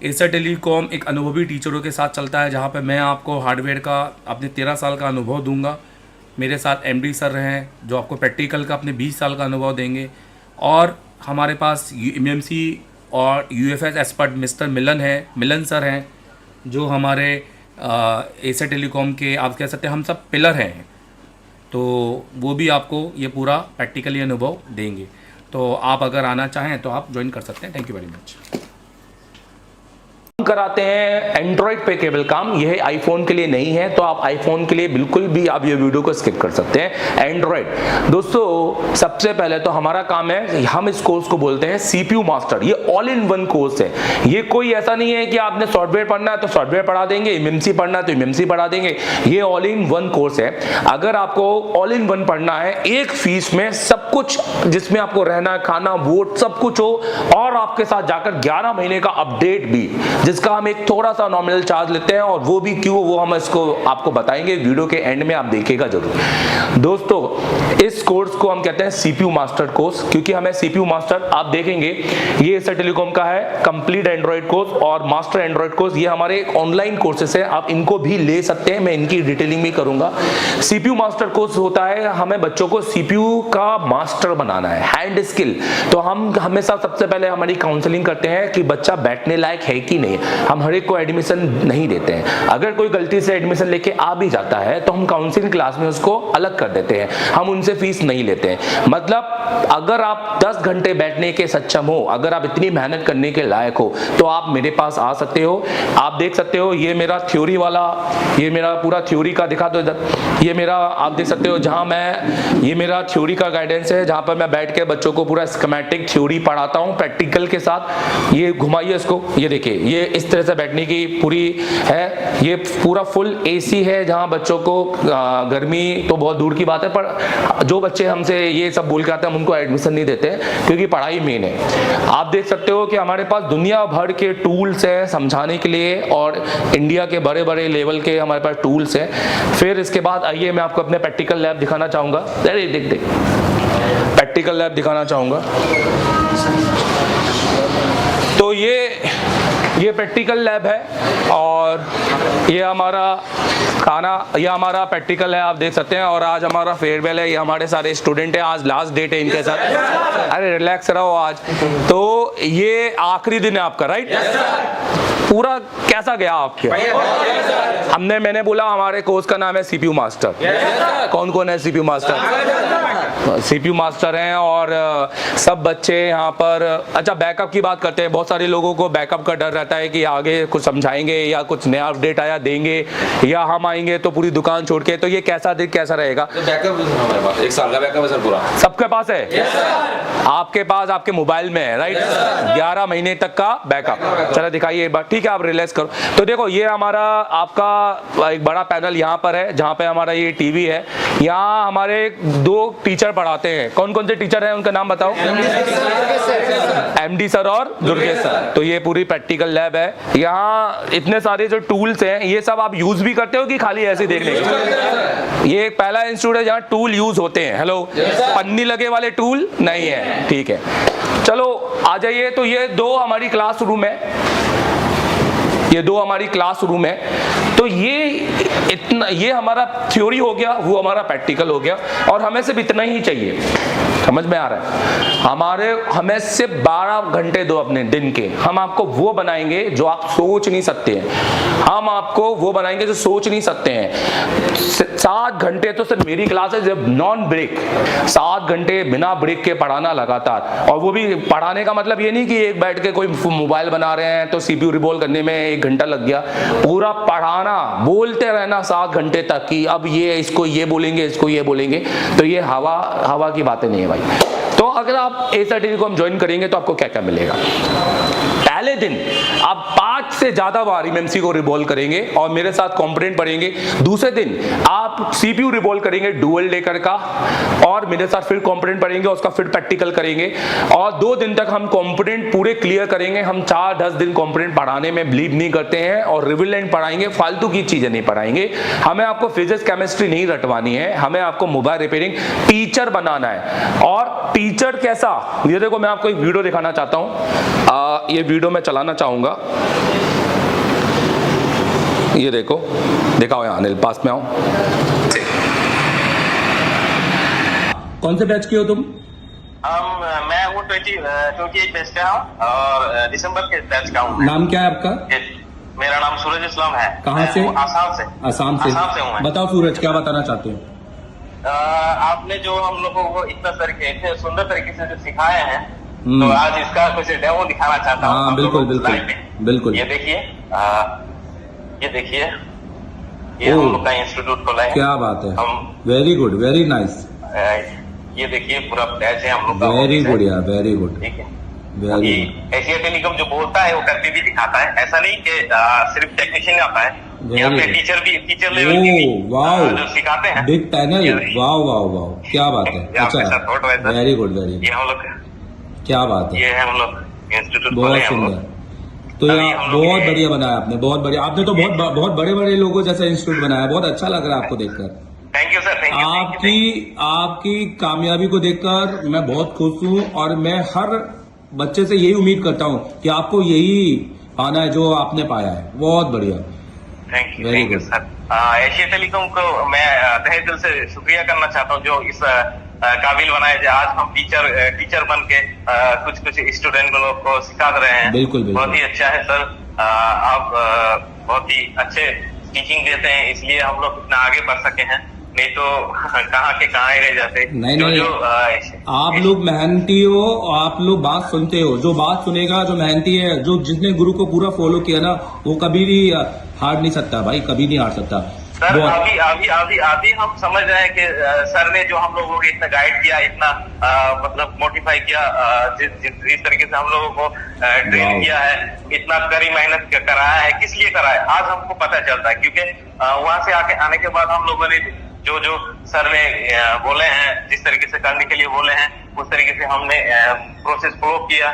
एशिया टेलीकॉम एक अनुभवी टीचरों के साथ चलता है, जहाँ पे मैं आपको हार्डवेयर का अपने 13 साल का अनुभव दूंगा। मेरे साथ MD सर हैं जो आपको प्रैक्टिकल का अपने 20 साल का अनुभव देंगे। और हमारे पास MMC और UFS एक्सपर्ट मिस्टर मिलन सर हैं, जो हमारे एशिया टेलीकॉम के आप कह सकते हैं हम सब पिलर हैं। तो वो भी आपको ये पूरा प्रैक्टिकली अनुभव देंगे। तो आप अगर आना चाहें तो आप ज्वाइन कर सकते हैं। Thank you very much. कराते हैं एंड्रॉइड पे केवल काम, यह आईफोन के लिए नहीं है, तो आप आईफोन के लिए बिल्कुल भी आप ये वीडियो को स्किप कर सकते हैं। एंड्रॉइड दोस्तों, सबसे पहले तो हमारा काम है, हम इस कोर्स को बोलते हैं CPU मास्टर। ये ऑल इन वन कोर्स है। ये कोई ऐसा नहीं है कि आपने सॉफ्टवेयर पढ़ना है तो सॉफ्टवेयर पढ़ा देंगे, MMC पढ़ना है तो MMC पढ़ा देंगे। ये ऑल इन वन कोर्स है। अगर आपको ऑल इन वन पढ़ना है, एक फीस में सब कुछ, जिसमें आपको रहना, खाना, वोट सब कुछ हो, और आपके साथ जाकर 11 महीने का अपडेट भी, जिसका हम एक थोड़ा सा नॉमिनल चार्ज लेते हैं, और वो भी क्यों, वो हम इसको आपको बताएंगे वीडियो के एंड में, आप देखिएगा जरूर। दोस्तों, इस कोर्स को हम कहते हैं CPU मास्टर कोर्स, क्योंकि हमें CPU मास्टर, आप देखेंगे ये एशिया टेलीकॉम का है कंप्लीट एंड्रॉइड कोर्स और मास्टर एंड्रॉइड कोर्स। ये हमारे ऑनलाइन कोर्सेस है, आप इनको भी ले सकते हैं, मैं इनकी डिटेलिंग भी करूंगा। CPU मास्टर कोर्स होता है, हमें बच्चों को CPU का मास्टर बनाना है, हैंड स्किल। तो हम हमेशा सबसे पहले हमारी काउंसलिंग करते हैं कि बच्चा बैठने लायक है कि नहीं। हम हर एक को एडमिशन नहीं देते हैं। अगर कोई गलती से एडमिशन लेके आ भी जाता है तो हम काउंसलिंग क्लास में उसको अलग कर देते हैं, हम उनसे फीस नहीं लेते हैं। मतलब अगर आप 10 घंटे बैठने के सक्षम हो, अगर आप इतनी मेहनत करने के लायक हो, तो आप मेरे पास आ सकते हो। आप देख सकते हो, ये मेरा थ्योरी वाला, ये मेरा पूरा थ्योरी का दिखा दो इधर, ये मेरा आप देख सकते हो, जहां मैं, ये मेरा थ्योरी का गाइडेंस है, जहां पर मैं बैठ के बच्चों को पूरा स्कीमेटिक थ्योरी पढ़ाता हूं प्रैक्टिकल के साथ। ये घुमाइए इसको, ये देखिए, ये इस तरह से बैठने की पूरी है। ये पूरा फुल AC है, जहां बच्चों को गर्मी तो बहुत दूर की बात है, पर जो बच्चे हमसे ये सब बोल के आते हैं, हम उनको एडमिशन नहीं देते, क्योंकि पढ़ाई मेन है। आप देख सकते हो कि हमारे पास दुनिया भर के टूल्स हैं समझाने के लिए, और इंडिया के बड़े बड़े लेवल के हमारे पास टूल्स हैं। फिर इसके बाद आइए मैं आपको अपने प्रैक्टिकल लैब दिखाना चाहूंगा। अरे देख प्रैक्टिकल लैब दिखाना चाहूंगा। तो ये प्रैक्टिकल लैब है, और ये हमारा खाना, ये हमारा प्रैक्टिकल है, आप देख सकते हैं। और आज हमारा फेयरवेल है, ये हमारे सारे स्टूडेंट हैं, आज लास्ट डेट है इनके साथ। अरे रिलैक्स रहो आज, तो ये आखिरी दिन है आपका, राइट? पूरा कैसा गया आपके? मैंने बोला हमारे कोर्स का नाम है सीपीयू मास्टर। कौन कौन है सीपीयू मास्टर? सीपीयू मास्टर हैं और सब बच्चे यहाँ पर। अच्छा, बैकअप की बात करते हैं। बहुत सारे लोगों को बैकअप का डर रहता है कि आगे कुछ समझाएंगे या कुछ नया अपडेट आया देंगे या हम आएंगे तो पूरी दुकान छोड़ के। तो ये कैसा रहेगा? तो बैकअप हमारे पास 1 साल का बैकअप है सर पूरा। सबके पास है? आपके पास आपके मोबाइल में है, राइट? 11 महीने तक का बैकअप। चलो दिखाइए एक बार। ठीक है, आप रिलैक्स करो। तो देखो, ये हमारा आपका एक बड़ा पैनल यहाँ पर है जहाँ पे हमारा ये टीवी है। यहाँ हमारे 2 टीचर पढ़ाते हैं। कौन कौन से टीचर हैं उनका नाम बताओ? एमडी सर और दुर्गेश सर। तो ये पूरी प्रैक्टिकल लैब है। यहाँ इतने सारे जो टूल्स हैं ये सब आप यूज भी करते हो कि खाली ऐसे देखने के? ये एक पहला इंस्टीट्यूट है जहाँ टूल यूज होते हैं। हेलो, पन्नी लगे वाले टूल नहीं है। ठीक है, चलो आ जाइए। तो ये 2 हमारी क्लासरूम है, ये 2 हमारी क्लासरूम है। तो ये हमारा थ्योरी हो गया, वो हमारा प्रैक्टिकल हो गया। और हमें सिर्फ इतना ही चाहिए। समझ में आ रहा है? हमें सिर्फ 12 घंटे दो अपने दिन के। हम आपको वो बनाएंगे जो आप सोच नहीं सकते हैं। हम आपको वो बनाएंगे जो सोच नहीं सकते हैं। 7 घंटे तो सिर्फ मेरी क्लास है, जब नॉन ब्रेक 7 घंटे बिना ब्रेक के पढ़ाना लगातार। और वो भी पढ़ाने का मतलब ये नहीं कि एक बैठ के कोई मोबाइल बना रहे हैं तो सीपीयू रिबॉल करने में 1 घंटा लग गया। पूरा पढ़ाना, बोलते रहना 7 घंटे तक कि अब ये इसको ये बोलेंगे, इसको ये बोलेंगे। तो ये हवा की बातें नहीं है भाई। तो अगर आप एसआईटी को हम ज्वाइन करेंगे तो आपको क्या क्या मिलेगा? पहले दिन आप 5 से ज्यादा बार एमएमसी को रिवॉल्व करेंगे और मेरे साथ कंपोनेंट पढ़ेंगे। दूसरे दिन आप सीपीयू रिवॉल्व करेंगे डुअल डेकर का और मेरे साथ फिर कंपोनेंट पढ़ेंगे, उसका फिर प्रैक्टिकल करेंगे। और 2 दिन तक हम कंपोनेंट पूरे क्लियर करेंगे। हम 4-10 दिन कंपोनेंट पढ़ाने में बिलीव नहीं करते हैं और रिविलेंट पढ़ाएंगे, फालतू की चीजें नहीं पढ़ाएंगे। हमें आपको फिजिक्स केमिस्ट्री नहीं रटवानी है, हमें आपको मोबाइल रिपेयरिंग टीचर बनाना है। और टीचर कैसा, ये देखो मैं आपको एक वीडियो दिखाना चाहता हूं। ये वीडियो मैं चलाना चाहूंगा। ये देखो, दिखाओ यहाँ अनिल, पास में आओ। कौन से बैच के हो तुम? मैं वो 28 बैच का हूँ और दिसंबर के बैच का हूँ। नाम क्या है आपका? मेरा नाम सूरज इस्लाम है। कहाँ से? आसाम से। आसाम से हूँ मैं। बताओ सूरज, क्या बताना चाहते हो? आपने जो हम लोगों को इतने सुंदर तरीके से जो सिखाए हैं, तो आज इसका कुछ डेमो दिखाना चाहता हूँ। हाँ, बिल्कुल बिल्कुल बिल्कुल। ये देखिए, ये हम लोग का इंस्टीट्यूट खोला है। क्या बात है, हम वेरी गुड, वेरी नाइस। ये देखिए पूरा बैच है हम लोग का। वेरी गुड यार, वेरी गुड। ठीक है, वेरी एशिया टेलीकॉम जो बोलता है वो करके भी दिखाता है। ऐसा नहीं कि सिर्फ टेक्नीशियन आता है, यहाँ पे टीचर लेवल की भी जो सिखाते हैं। बिग पैनल, वाह वाह वाह, क्या बात है। अच्छा, वेरी गुड, वेरी गुड। ये हम लोग, क्या बात है, ये है हम लोग इंस्टीट्यूट बहुत सुंदर। तो यार बहुत बढ़िया बनाया आपने, बहुत बढ़िया। आपने तो बहुत बड़े बड़े लोगों जैसा इंस्टीट्यूट बनाया, बहुत अच्छा लग रहा है आपको देखकर। Thank you sir, thank you. आपकी कामयाबी को देखकर मैं बहुत खुश हूँ और मैं हर बच्चे से यही उम्मीद करता हूँ कि आपको यही पाना है जो आपने पाया है। बहुत बढ़िया, thank you sir. Asia telecom को मैं तहे दिल से शुक्रिया करना चाहता हूँ जो इस काबिल बनाए जो आज हम टीचर बन के कुछ स्टूडेंट लोग को सिखा रहे हैं। बिल्कुल बिल्कुल, बहुत ही अच्छा है सर। आप बहुत ही अच्छे टीचिंग देते हैं, इसलिए हम लोग इतना आगे बढ़ सके हैं, नहीं तो कहाँ के कहाँ ही रह जाते। नहीं, आप लोग मेहनती हो, आप लोग बात सुनते हो। जो बात सुनेगा, जो मेहनती है, जो जिसने गुरु को पूरा फॉलो किया ना, वो कभी भी हार नहीं सकता भाई, कभी नहीं हार सकता। सर अभी हम समझ रहे हैं कि सर ने जो हम लोगों को इतना गाइड किया, इतना मतलब मोटिफाई किया, जिस तरीके से हम लोगों को ट्रेन किया है, इतना कड़ी मेहनत कराया है, किस लिए कराया आज हमको पता चलता है। क्योंकि वहां से आने के बाद हम लोगों ने जो सर ने बोले हैं, जिस तरीके से करने के लिए बोले हैं, उस तरीके से हमने प्रोसेस फॉलो किया,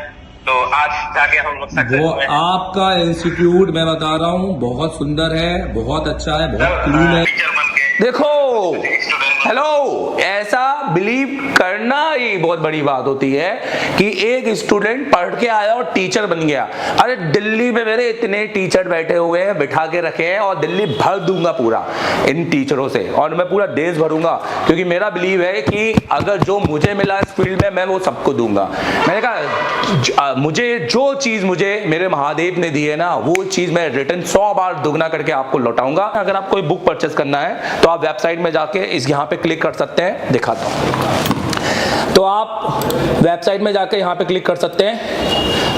तो आज जाके हम लोग सक्सेस हुए हैं। आपका इंस्टीट्यूट मैं बता रहा हूँ बहुत सुंदर है, बहुत अच्छा है, बहुत क्लीन है। देखो, हेलो, ऐसा बिलीव करना ही बहुत बड़ी बात होती है कि एक स्टूडेंट पढ़ के आया और टीचर बन गया। अरे दिल्ली में मेरे इतने टीचर बैठे हुए हैं, बिठा के रखे हैं, और दिल्ली भर दूंगा पूरा इन टीचरों से, और मैं पूरा देश भरूंगा, क्योंकि मेरा बिलीव है कि अगर जो मुझे मिला इस फील्ड में, मैं वो सबको दूंगा। मैंने कहा मुझे जो चीज मुझे मेरे महादेव ने दी है ना, वो चीज मैं रिटर्न 100 बार दुगना करके आपको लौटाऊंगा। अगर आप कोई बुक परचेस करना है तो आप वेबसाइट में जाके इस यहाँ पे क्लिक कर सकते हैं, दिखाता हूँ। तो आप वेबसाइट में जाके यहाँ पे क्लिक कर सकते हैं।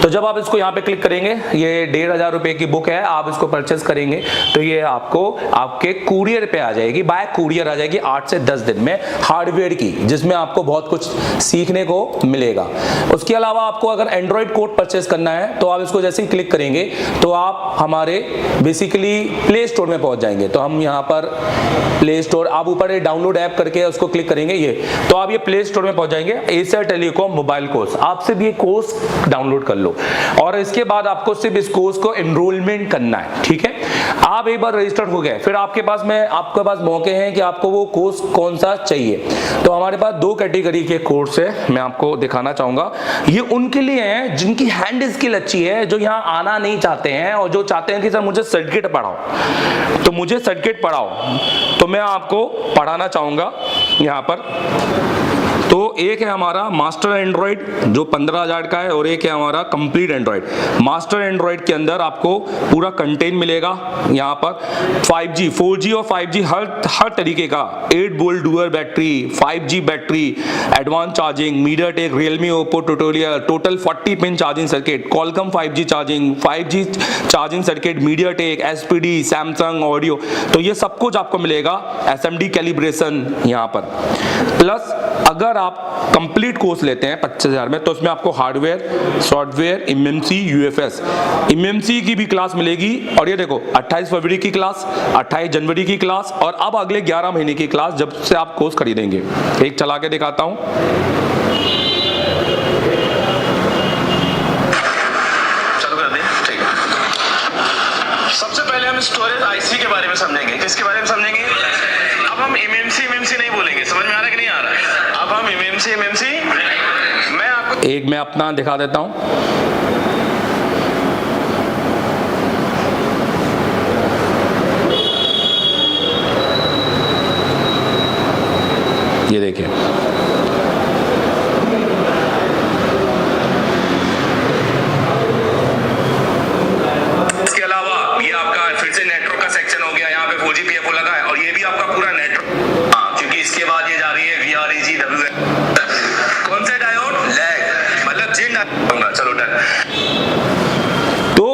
तो जब आप इसको यहाँ पे क्लिक करेंगे, ये 1500 रुपए की बुक है, आप इसको परचेस करेंगे तो ये आपको आपके कुरियर पे आ जाएगी, बाय कुरियर आ जाएगी 8 से 10 दिन में, हार्डवेयर की, जिसमें आपको बहुत कुछ सीखने को मिलेगा। उसके अलावा आपको अगर एंड्रॉइड कोड परचेस करना है तो आप इसको जैसे ही क्लिक करेंगे तो आप हमारे बेसिकली प्ले स्टोर में पहुंच जाएंगे। तो हम यहाँ पर प्ले स्टोर, आप ऊपर डाउनलोड ऐप करके उसको क्लिक करेंगे, ये तो आप ये प्ले स्टोर में पहुंच जाएंगे। एशिया टेलीकॉम मोबाइल कोर्स, आप सिर्फ ये कोर्स डाउनलोड कर लो और इसके बाद आपको सिर्फ इस कोर्स को एनरोलमेंट करना है, ठीक है। आप एक बार रजिस्टर्ड हो गए, फिर आपके पास मौके हैं कि आपको वो कोर्स कौन सा चाहिए। तो हमारे पास 2 कैटेगरी के कोर्स है, मैं आपको दिखाना चाहूंगा। ये उनके लिए हैं जिनकी हैंड स्किल अच्छी है, जो यहाँ आना नहीं चाहते हैं और जो चाहते हैं कि सर मुझे सर्किट पढ़ाओ, तो मुझे सर्किट पढ़ाओ, तो मैं आपको पढ़ाना चाहूंगा यहाँ पर। तो एक है हमारा मास्टर एंड्रॉइड जो 15,000 का है और एक है हमारा कंप्लीट एंड्रॉइड। मास्टर एंड्रॉइड के अंदर आपको पूरा कंटेंट मिलेगा यहाँ पर, 5G 4G और 5G हर तरीके का, 8 volt dual battery, 5G battery, advance charging, MediaTek, Realme, Oppo tutorial, total 40 pin charging circuit, Qualcomm 5G charging, 5G charging circuit, MediaTek, SPD, Samsung audio, तो ये सब कुछ आपको मिलेगा। SMD कैलिब्रेशन यहाँ पर, प्लस अगर आप कंप्लीट कोर्स लेते हैं 25,000 में तो उसमें आपको hardware, software, MMC, UFS, MMC की भी क्लास मिलेगी। और ये देखो 28 फरवरी की क्लास, 28 जनवरी की क्लास और अब अगले 11 महीने की क्लास जब से आप कोर्स खरीदेंगे। एक चला के दिखाता हूं। चलो कर दें, ठीक है। सबसे पहले हम स्टोरेज IC के बारे में समझेंगे। किसके बारे में समझेंगे? अब हम MMC नहीं बोलेंगे, समझ में आ रहा है कि नहीं आ रहा है? अब हम MMC मैं आपको मैं अपना दिखा देता हूं। ये देखिए, इसके अलावा ये आपका फिर से नेटवर्क का सेक्शन हो गया। यहाँ पे 4G PFO लगा है और ये भी आपका पूरा नेटवर्क, क्योंकि इसके बाद ये जा रही है VREG कौन से डायोड, लैग मतलब जिन डायोड। चलो डन। तो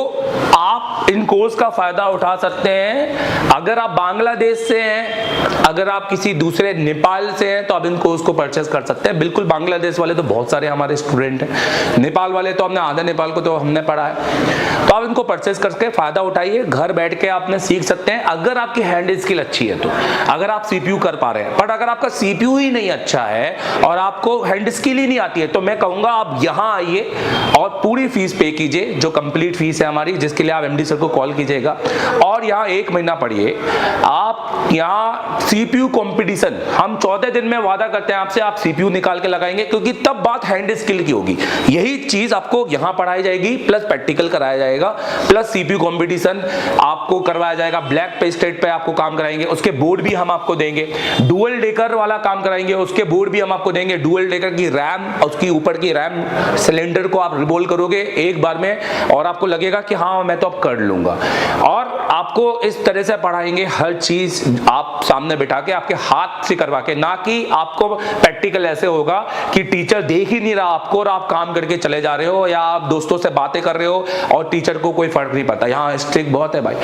आप इन कोर्स का फायदा उठा सकते हैं। अगर आप बांग्लादेश से हैं, अगर आप किसी दूसरे नेपाल से हैं तो आप इन कोर्स को परचेस कर सकते हैं। बिल्कुल, बांग्लादेश वाले तो बहुत सारे हमारे स्टूडेंट हैं, नेपाल वाले तो हमने आधा नेपाल को तो हमने पढ़ा है। तो आप इनको परचेस करके फायदा उठाइए, घर बैठ के आपने सीख सकते हैं अगर आपकी हैंड स्किल अच्छी है तो, अगर आप CPU कर पा रहे हैं। बट अगर आपका CPU ही नहीं अच्छा है और आपको हैंड स्किल ही नहीं आती है तो मैं कहूंगा आप यहाँ आइए और पूरी फीस पे कीजिए, जो कंप्लीट फीस है हमारी, जिसके लिए आप MD सर को कॉल कीजिएगा और यहाँ 1 महीना पढ़िए। आप यहाँ CPU कंपटीशन, हम 14 दिन में वादा करते हैं आपसे, आप CPU निकाल के लगाएंगे, क्योंकि तब बात हैंड स्किल की होगी। यही चीज आपको यहाँ पढ़ाई जाएगी, प्लस प्रैक्टिकल कराया जाएगा, प्लस CPU कंपटीशन आपको करवाया जाएगा। ब्लैक पे स्टेट पे आपको काम कराएंगे, उसके बोर्ड भी हम आपको देंगे। डुअल डेकर वाला काम कराएंगे, उसके बोर्ड भी हम आपको देंगे। डुअल डेकर की रैम, उसकी ऊपर की रैम सिलेंडर को आप रिवोल्व करोगे एक बार में और आपको लगेगा कि हाँ मैं तो अब कर लूंगा। और आपको इस तरह से पढ़ाएंगे, हर चीज आप सामने बिठा के, आपके हाथ से करवा के, ना कि आपको प्रैक्टिकल ऐसे होगा कि टीचर देख ही नहीं रहा आपको और आप काम करके चले जा रहे हो, या आप दोस्तों से बातें कर रहे हो और टीचर को कोई फर्क नहीं पड़ता। यहाँ स्ट्रिक्ट बहुत है भाई,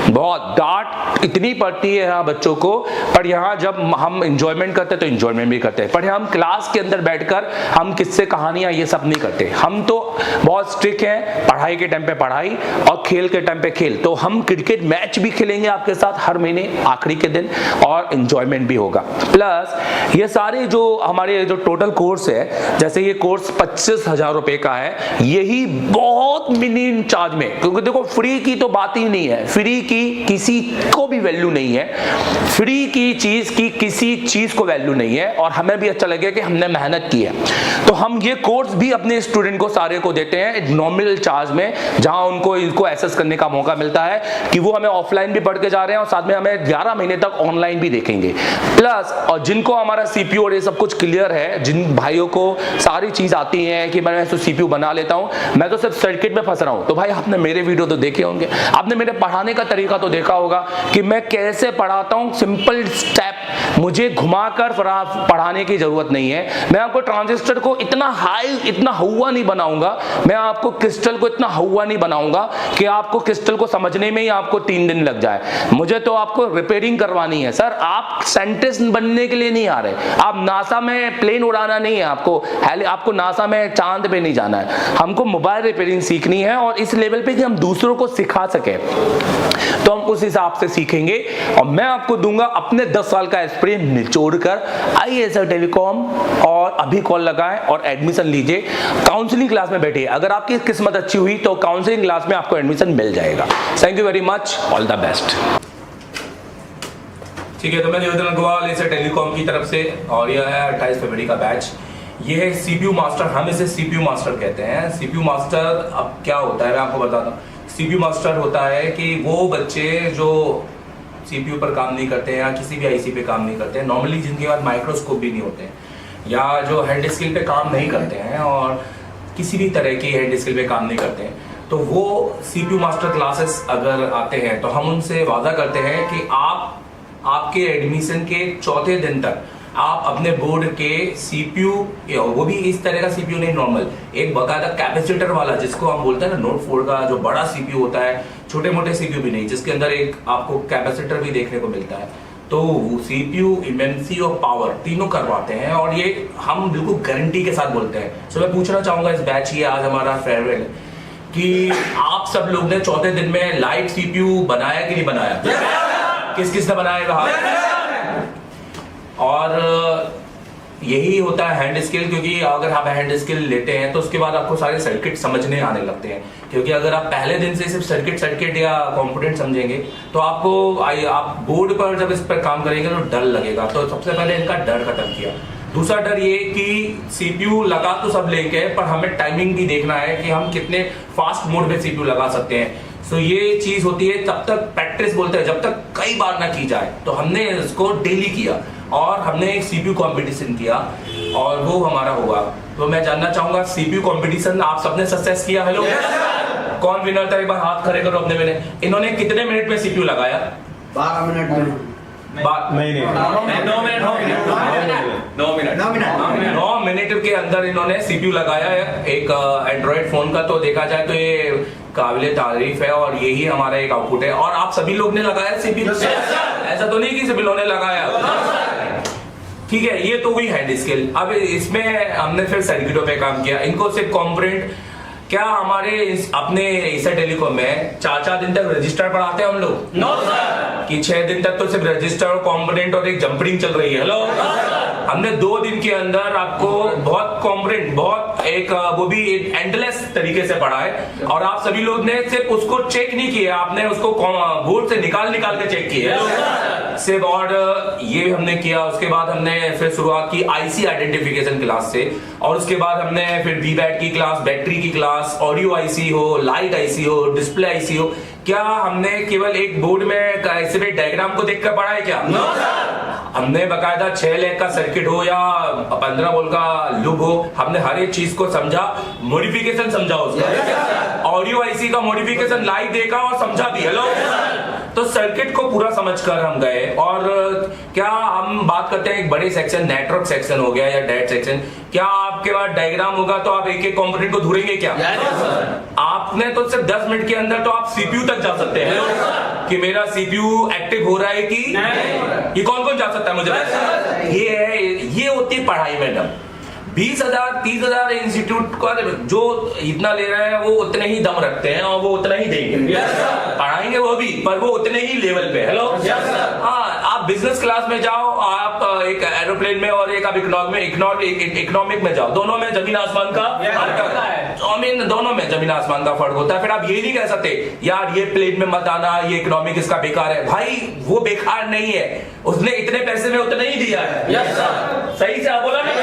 बहुत डांट इतनी पड़ती है यहाँ बच्चों को। पर यहाँ जब हम इंजॉयमेंट करते हैं तो इंजॉयमेंट भी करते हैं, पर हम क्लास के अंदर बैठकर हम किससे कहानियां ये सब नहीं करते। हम तो बहुत स्ट्रिक्ट हैं, पढ़ाई के टाइम पे पढ़ाई और खेल के टाइम पे खेल। तो हम क्रिकेट मैच भी खेलेंगे आपके साथ हर महीने आखिरी के दिन और एंजॉयमेंट भी होगा। प्लस ये सारे जो हमारे जो टोटल कोर्स है, जैसे ये कोर्स 25,000 रुपए का है, यही बहुत बहुत मिनिमम चार्ज में, क्योंकि देखो फ्री की तो बात ही नहीं है, फ्री की किसी को भी वैल्यू नहीं है, फ्री की चीज की किसी चीज को वैल्यू नहीं है। और हमें भी अच्छा लगे कि हमने मेहनत की है, तो हम ये कोर्स भी अपने स्टूडेंट को सारे को देते हैं नॉमिनल चार्ज में, जहां उनको इनको एसेस करने का मौका मिलता है कि वो हमें ऑफलाइन भी पढ़ के जा रहे हैं और साथ में हमें 11 महीने तक ऑनलाइन भी देखेंगे। प्लस और जिनको हमारा सीपीयू और ये सब कुछ क्लियर है, जिन भाइयों को सारी चीज आती है कि मैं तो सीपीयू बना लेता हूं, मैं तो सिर्फ सर्किट में फंस रहा हूं, तो भाई आपने मेरे वीडियो तो देखे होंगे, आपने मेरे पढ़ाने का तरीका तो देखा होगा कि मैं कैसे पढ़ाता हूं, सिंपल स्टेप, मुझे घुमाकर पढ़ाने की जरूरत नहीं है। मैं आपको ट्रांजिस्टर को इतना हाई, इतना हुआ नहीं बनाऊंगा, मैं आपको क्रिस्टल को इतना हुआ नहीं बनाऊंगा कि आपको क्रिस्टल को समझने में ही आपको 3 दिन लग जाए। मुझे तो आपको रिपेयरिंग करवानी है सर, आप साइंटिस्ट बनने के लिए नहीं आ रहे, आप नासा में प्लेन उड़ाना नहीं है, आपको नासा में चांद पे नहीं जाना है, हमको मोबाइल रिपेयरिंग सीखनी है और इस लेवल पे कि हम दूसरों को सिखा सके, तो हम उस हिसाब से सीखेंगे। और मैं आपको दूंगा अपने 10 साल का एक्सपीरियंस निचोड़ कर, आइए एसर टेलीकॉम और अभी कॉल लगाएं और एडमिशन लीजिए, काउंसलिंग क्लास में बैठिए। अगर आपकी किस्मत अच्छी हुई तो काउंसलिंग क्लास में आपको एडमिशन मिल जाएगा। Thank you very much, all the best. ठीक है, तो मैं देवदत्त अग्रवाल एसर टेलीकॉम की तरफ से, और यह है 28 फरवरी का बैच। ये है सीपीयू मास्टर, हम इसे सीपीयू मास्टर कहते हैं। सीपीयू मास्टर अब क्या होता है मैं आपको बताता हूँ। सीपीयू मास्टर होता है कि वो बच्चे जो सीपीयू पर काम नहीं करते हैं या किसी भी आईसी पे काम नहीं करते हैं, नॉर्मली जिनके पास माइक्रोस्कोप भी नहीं होते हैं, या जो हैंड स्किल पे काम नहीं करते हैं और किसी भी तरह की हैंड स्किल पे काम नहीं करते हैं, तो वो सीपीयू मास्टर क्लासेस अगर आते हैं तो हम उनसे वादा करते हैं कि आपके एडमिशन के 4थे दिन तक आप अपने बोर्ड के सीपीयू, वो भी इस तरह का सीपीयू नहीं, नॉर्मल एक बकायदा कैपेसिटर वाला, जिसको हम बोलते हैं ना नोट 4 का जो बड़ा सीपीयू होता है, छोटे मोटे सीपीयू भी नहीं, जिसके अंदर एक आपको कैपेसिटर भी देखने को मिलता है, तो सीपीयू, इमेंसी और पावर तीनों करवाते हैं। और ये हम बिल्कुल गारंटी के साथ बोलते हैं। सो मैं पूछना चाहूंगा इस बैच की, आज हमारा फेयरवेल, कि आप सब लोग ने 4थे दिन में लाइट सीपीयू बनाया कि नहीं बनाया? किस किस ने बनाया? और यही होता है हैंड स्किल, क्योंकि अगर आप हैंड स्किल लेते हैं तो उसके बाद आपको सारे सर्किट समझने आने लगते हैं। क्योंकि अगर आप पहले दिन से सिर्फ सर्किट या कंपोनेंट समझेंगे तो आप बोर्ड पर जब इस पर काम करेंगे तो डर लगेगा। तो सबसे पहले इनका डर खत्म किया। दूसरा डर ये कि सीपीयू लगा तो सब लेंगे, पर हमें टाइमिंग भी देखना है कि हम कितने फास्ट मोड पे सीपीयू लगा सकते हैं। सो ये चीज होती है, तब तक प्रैक्टिस बोलते हैं, जब तक कई बार ना की जाए। तो हमने इसको डेली किया और हमने एक सीपीयू कंपटीशन किया और वो हमारा हुआ। तो मैं जानना चाहूंगा सीपीयू कंपटीशन आप सबने सक्सेस किया? हेलो, कौन विनर था? एक बार हाथ खड़े करो अपने में। इन्होंने कितने मिनट में सीपीयू लगाया? 12 मिनट में। 9 मिनट के अंदर इन्होंने सीपीयू लगाया है एक एंड्रॉइड फोन का। तो देखा जाए तो ये काबिले तारीफ है और यही हमारा एक आउटपुट है। और आप सभी लोग ने लगाया सीपीयू? ऐसा तो नहीं कि सभी लोगों ने लगाया, ठीक है। ये तो हुई हैंड स्किल। अब इसमें हमने फिर सर्किटों पे काम किया। इनको सिर्फ कॉम्पोनेंट, क्या हमारे अपने एसर टेलीकॉम में 4 दिन तक रजिस्टर पढ़ाते हैं हम लोग? No sir. कि 6 दिन तक तो सिर्फ रजिस्टर और कंपोनेंट और एक जंपरिंग चल रही है? हेलो, हमने 2 दिन के अंदर आपको बहुत कंपोनेंट, बहुत एक वो भी एंडलेस तरीके से पढ़ा है। और आप सभी लोग ने सिर्फ उसको चेक नहीं किया, आपने उसको बोर्ड से निकाल के चेक किया सिर्फ। और ये हमने किया। उसके बाद हमने फिर शुरुआत की आईसी आइडेंटिफिकेशन क्लास से, और उसके बाद हमने फिर वीबैट की क्लास, बैटरी की क्लास, ऑडियो आईसी हो, लाइट आईसी हो, डिस्प्ले आईसी हो। क्या हमने केवल एक बोर्ड में ऐसे भी डायग्राम को देखकर पढ़ा है क्या? No sir. हमने बकायदा 6 लेग का सर्किट हो या 15 वोल्ट का लूप हो, हमने हर एक चीज को समझा, मॉडिफिकेशन समझा उसका, ऑडियो आईसी का मॉडिफिकेशन लाइव देखा और समझा भी। हेलो, तो सर्किट को पूरा समझकर हम गए। और क्या हम बात करते हैं एक बड़े सेक्शन, नेटवर्क सेक्शन हो गया या डेट सेक्शन, क्या आपके पास डायग्राम होगा तो आप एक एक कंपोनेंट को ढूंढेंगे क्या? आपने तो सिर्फ 10 मिनट के अंदर तो आप सीपीयू तक जा सकते हैं कि मेरा सीपीयू एक्टिव हो रहा है कि नहीं। ये कौन कौन जा सकता है मुझे? ये होती है पढ़ाई मैडम। 20,000 30,000 इंस्टीट्यूट का जो इतना ले रहे हैं वो उतने ही दम रखते हैं और वो उतना ही देंगे, पढ़ाएंगे वो भी, पर वो उतने ही लेवल पे। हेलो, हाँ, आप बिजनेस क्लास में जाओ, आप एक एरोप्लेन में और एक आप इकोनॉमिक में जाओ, दोनों में जमीन आसमान का फर्क है। दोनों में जमीन आसमान का फर्क होता है। फिर आप ये नहीं कह सकते यार ये प्लेन में मत आना, ये इकोनॉमिक इसका बेकार है। भाई वो बेकार नहीं है, उसने इतने पैसे में उतना ही दिया है। सही से आप बोला ना।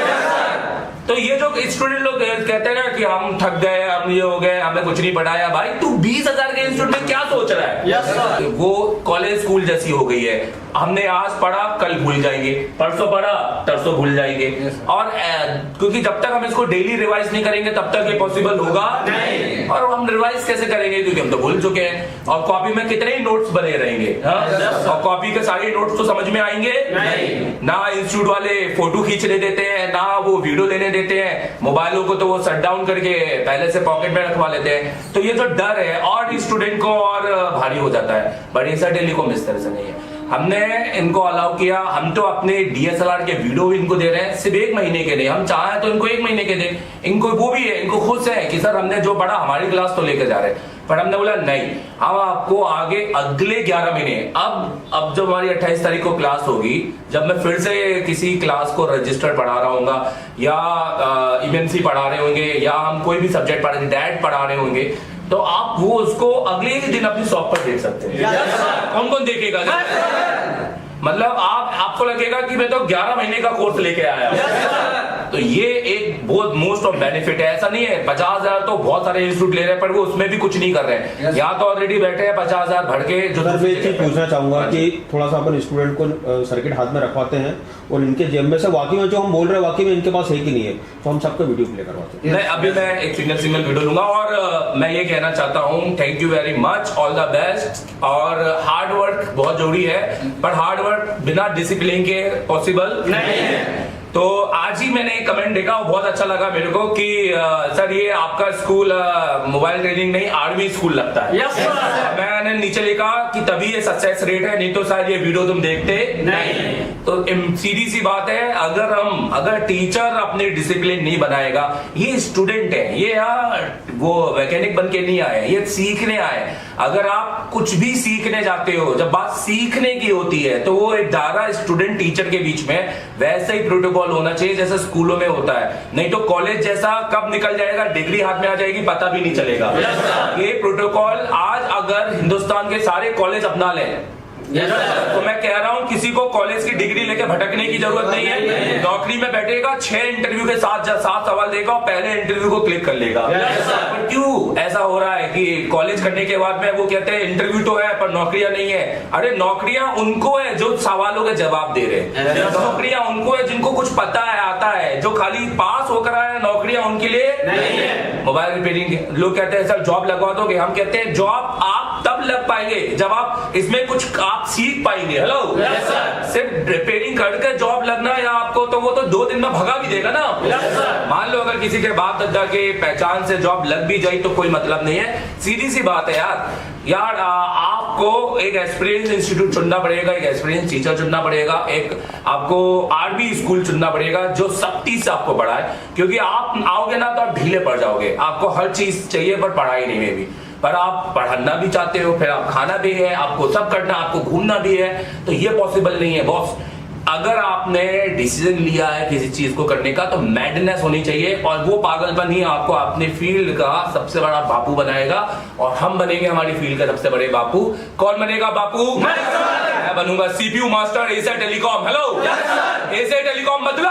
तो ये जो स्टूडेंट लोग कहते हैं ना कि हम थक गए, हम ये हो गए, हमें कुछ नहीं पढ़ाया, भाई तू 20,000 के इंस्टीट्यूट में क्या सोच रहा है? वो कॉलेज स्कूल जैसी हो गई है। हमने आज पढ़ा कल भूल जाएंगे, परसों पढ़ा तरसों भूल जाएंगे। और क्योंकि जब तक हम इसको डेली रिवाइज नहीं करेंगे तब तक ये पॉसिबल होगा नहीं। और हम रिवाइज कैसे करेंगे, क्योंकि हम तो भूल चुके हैं। और कॉपी में कितने ही नोट्स बने रहेंगे, और कॉपी के सारे नोट्स तो समझ में आएंगे नहीं। ना इंस्टीट्यूट वाले फोटो खींचने देते हैं, ना वो वीडियो लेने देते हैं। मोबाइलों को तो वो शट डाउन करके पहले से पॉकेट में रखवा लेते हैं। तो ये जो डर है और स्टूडेंट को और भारी हो जाता है। बट ऐसा टेलीकॉम इस तरह से नहीं है। हमने इनको अलाउ किया, हम तो अपने DSLR के वीडियो भी इनको दे रहे हैं, सिर्फ 1 महीने के नहीं, हम चाहे तो इनको 1 महीने के दें। इनको वो भी है, इनको खुश है कि सर हमने जो पढ़ा हमारी क्लास तो लेके जा रहे हैं। पर हमने बोला नहीं, हम आपको आगे अगले 11 महीने, अब जब हमारी 28 तारीख को क्लास होगी, जब मैं फिर से किसी क्लास को रजिस्टर्ड पढ़ा रहा हूँ या इवेंसी पढ़ा रहे होंगे या हम कोई भी सब्जेक्ट पढ़ा रहे, डैट पढ़ा रहे होंगे, तो आप वो उसको अगले ही दिन अपनी शॉप पर देख सकते हैं। कौन कौन देखेगा? मतलब आपको लगेगा कि मैं तो 11 महीने का कोर्स लेके आया। तो ये एक बहुत मोस्ट ऑफ बेनिफिट है। ऐसा नहीं है 50,000 तो बहुत सारे इंस्टीट्यूट ले रहे हैं, पर वो उसमें भी कुछ नहीं कर रहे हैं। यहाँ तो ऑलरेडी बैठे हैं 50,000 भर के। जो सर मैं एक चीज पूछना चाहूंगा कि थोड़ा सा अपन स्टूडेंट को सर्किट हाथ में रखवाते हैं और इनके जेब में से वाकई में जो हम बोल रहे हैं वाकई में इनके पास है कि नहीं है, तो हम सबको वीडियो प्ले करवाते हैं। नहीं, अभी मैं एक सिंगल वीडियो लूंगा। और मैं ये कहना चाहता हूँ, thank you very much, all the best. और हार्ड वर्क बहुत जरूरी है, पर हार्ड वर्क बिना डिसिप्लिन के पॉसिबल नहीं है। तो आज ही मैंने एक कमेंट देखा, बहुत अच्छा लगा मेरे को कि सर ये आपका स्कूल मोबाइल ट्रेनिंग नहीं आर्मी स्कूल लगता है। Yes sir. मैंने नीचे लिखा कि तभी ये सक्सेस रेट है, नहीं तो शायद ये वीडियो तुम देखते नहीं। तो सीधी सी बात है, अगर टीचर अपनी डिसिप्लिन नहीं बनाएगा, ये स्टूडेंट है, ये वो मैकेनिक बन के नहीं आए, ये सीखने आए। अगर आप कुछ भी सीखने जाते हो, जब बात सीखने की होती है, तो वो एक दायरा स्टूडेंट टीचर के बीच में वैसे ही प्रोटोकॉल होना चाहिए जैसे स्कूलों में होता है। नहीं तो कॉलेज जैसा कब निकल जाएगा, डिग्री हाथ में आ जाएगी, पता भी नहीं चलेगा। ये प्रोटोकॉल आज अगर हिंदुस्तान के सारे कॉलेज अपना लें, तो मैं कह रहा हूं किसी को कॉलेज की डिग्री लेके भटकने की जरूरत नहीं है। नौकरी में बैठेगा, 6 इंटरव्यू के साथ 7 सवाल देगा और पहले इंटरव्यू को क्लिक कर लेगा। पर क्यों ऐसा हो रहा है कि कॉलेज करने के बाद में वो कहते हैं इंटरव्यू तो है पर नौकरियां नहीं है। अरे नौकरियां उनको है जो सवालों के जवाब दे रहे हैं, नौकरियां उनको है जिनको कुछ पता है, आता है। जो खाली पास होकर आए, नौकरियां उनके लिए नहीं है। मोबाइल रिपेयरिंग लोग कहते हैं सर जॉब लगवा दोगे, हम कहते हैं जॉब आप तब लग पाएंगे जब आप इसमें कुछ आप सीख पाएंगे। हेलो, सिर्फ रिपेयरिंग करके जॉब लगना या आपको, तो वो तो 2 दिन में भगा भी देगा ना। मान लो अगर किसी के बाप दादा के पहचान से जॉब लग भी जाए तो कोई मतलब नहीं है। सीधी सी बात है यार आपको एक एक्सपीरियंस इंस्टीट्यूट चुनना पड़ेगा, एक एक्सपीरियंस टीचर चुनना पड़ेगा, एक आपको आर्मी स्कूल चुनना पड़ेगा जो सख्ती से आपको पढ़ाए। क्योंकि आप आओगे ना तो आप ढीले पड़ जाओगे। आपको हर चीज चाहिए पर पढ़ाई नहीं में भी, पर आप पढ़ना भी चाहते हो, फिर आप खाना भी है, आपको सब करना, आपको घूमना भी है, तो ये पॉसिबल नहीं है बॉस। अगर आपने डिसीजन लिया है किसी चीज को करने का तो मैडनेस होनी चाहिए, और वो पागलपन ही आपको अपने फील्ड का सबसे बड़ा बापू बनाएगा। और हम बनेंगे हमारी फील्ड का सबसे बड़े बापू। कौन बनेगा बापू? मैं बनूंगा CPU master Asia telecom. Hello, Asia telecom मतलब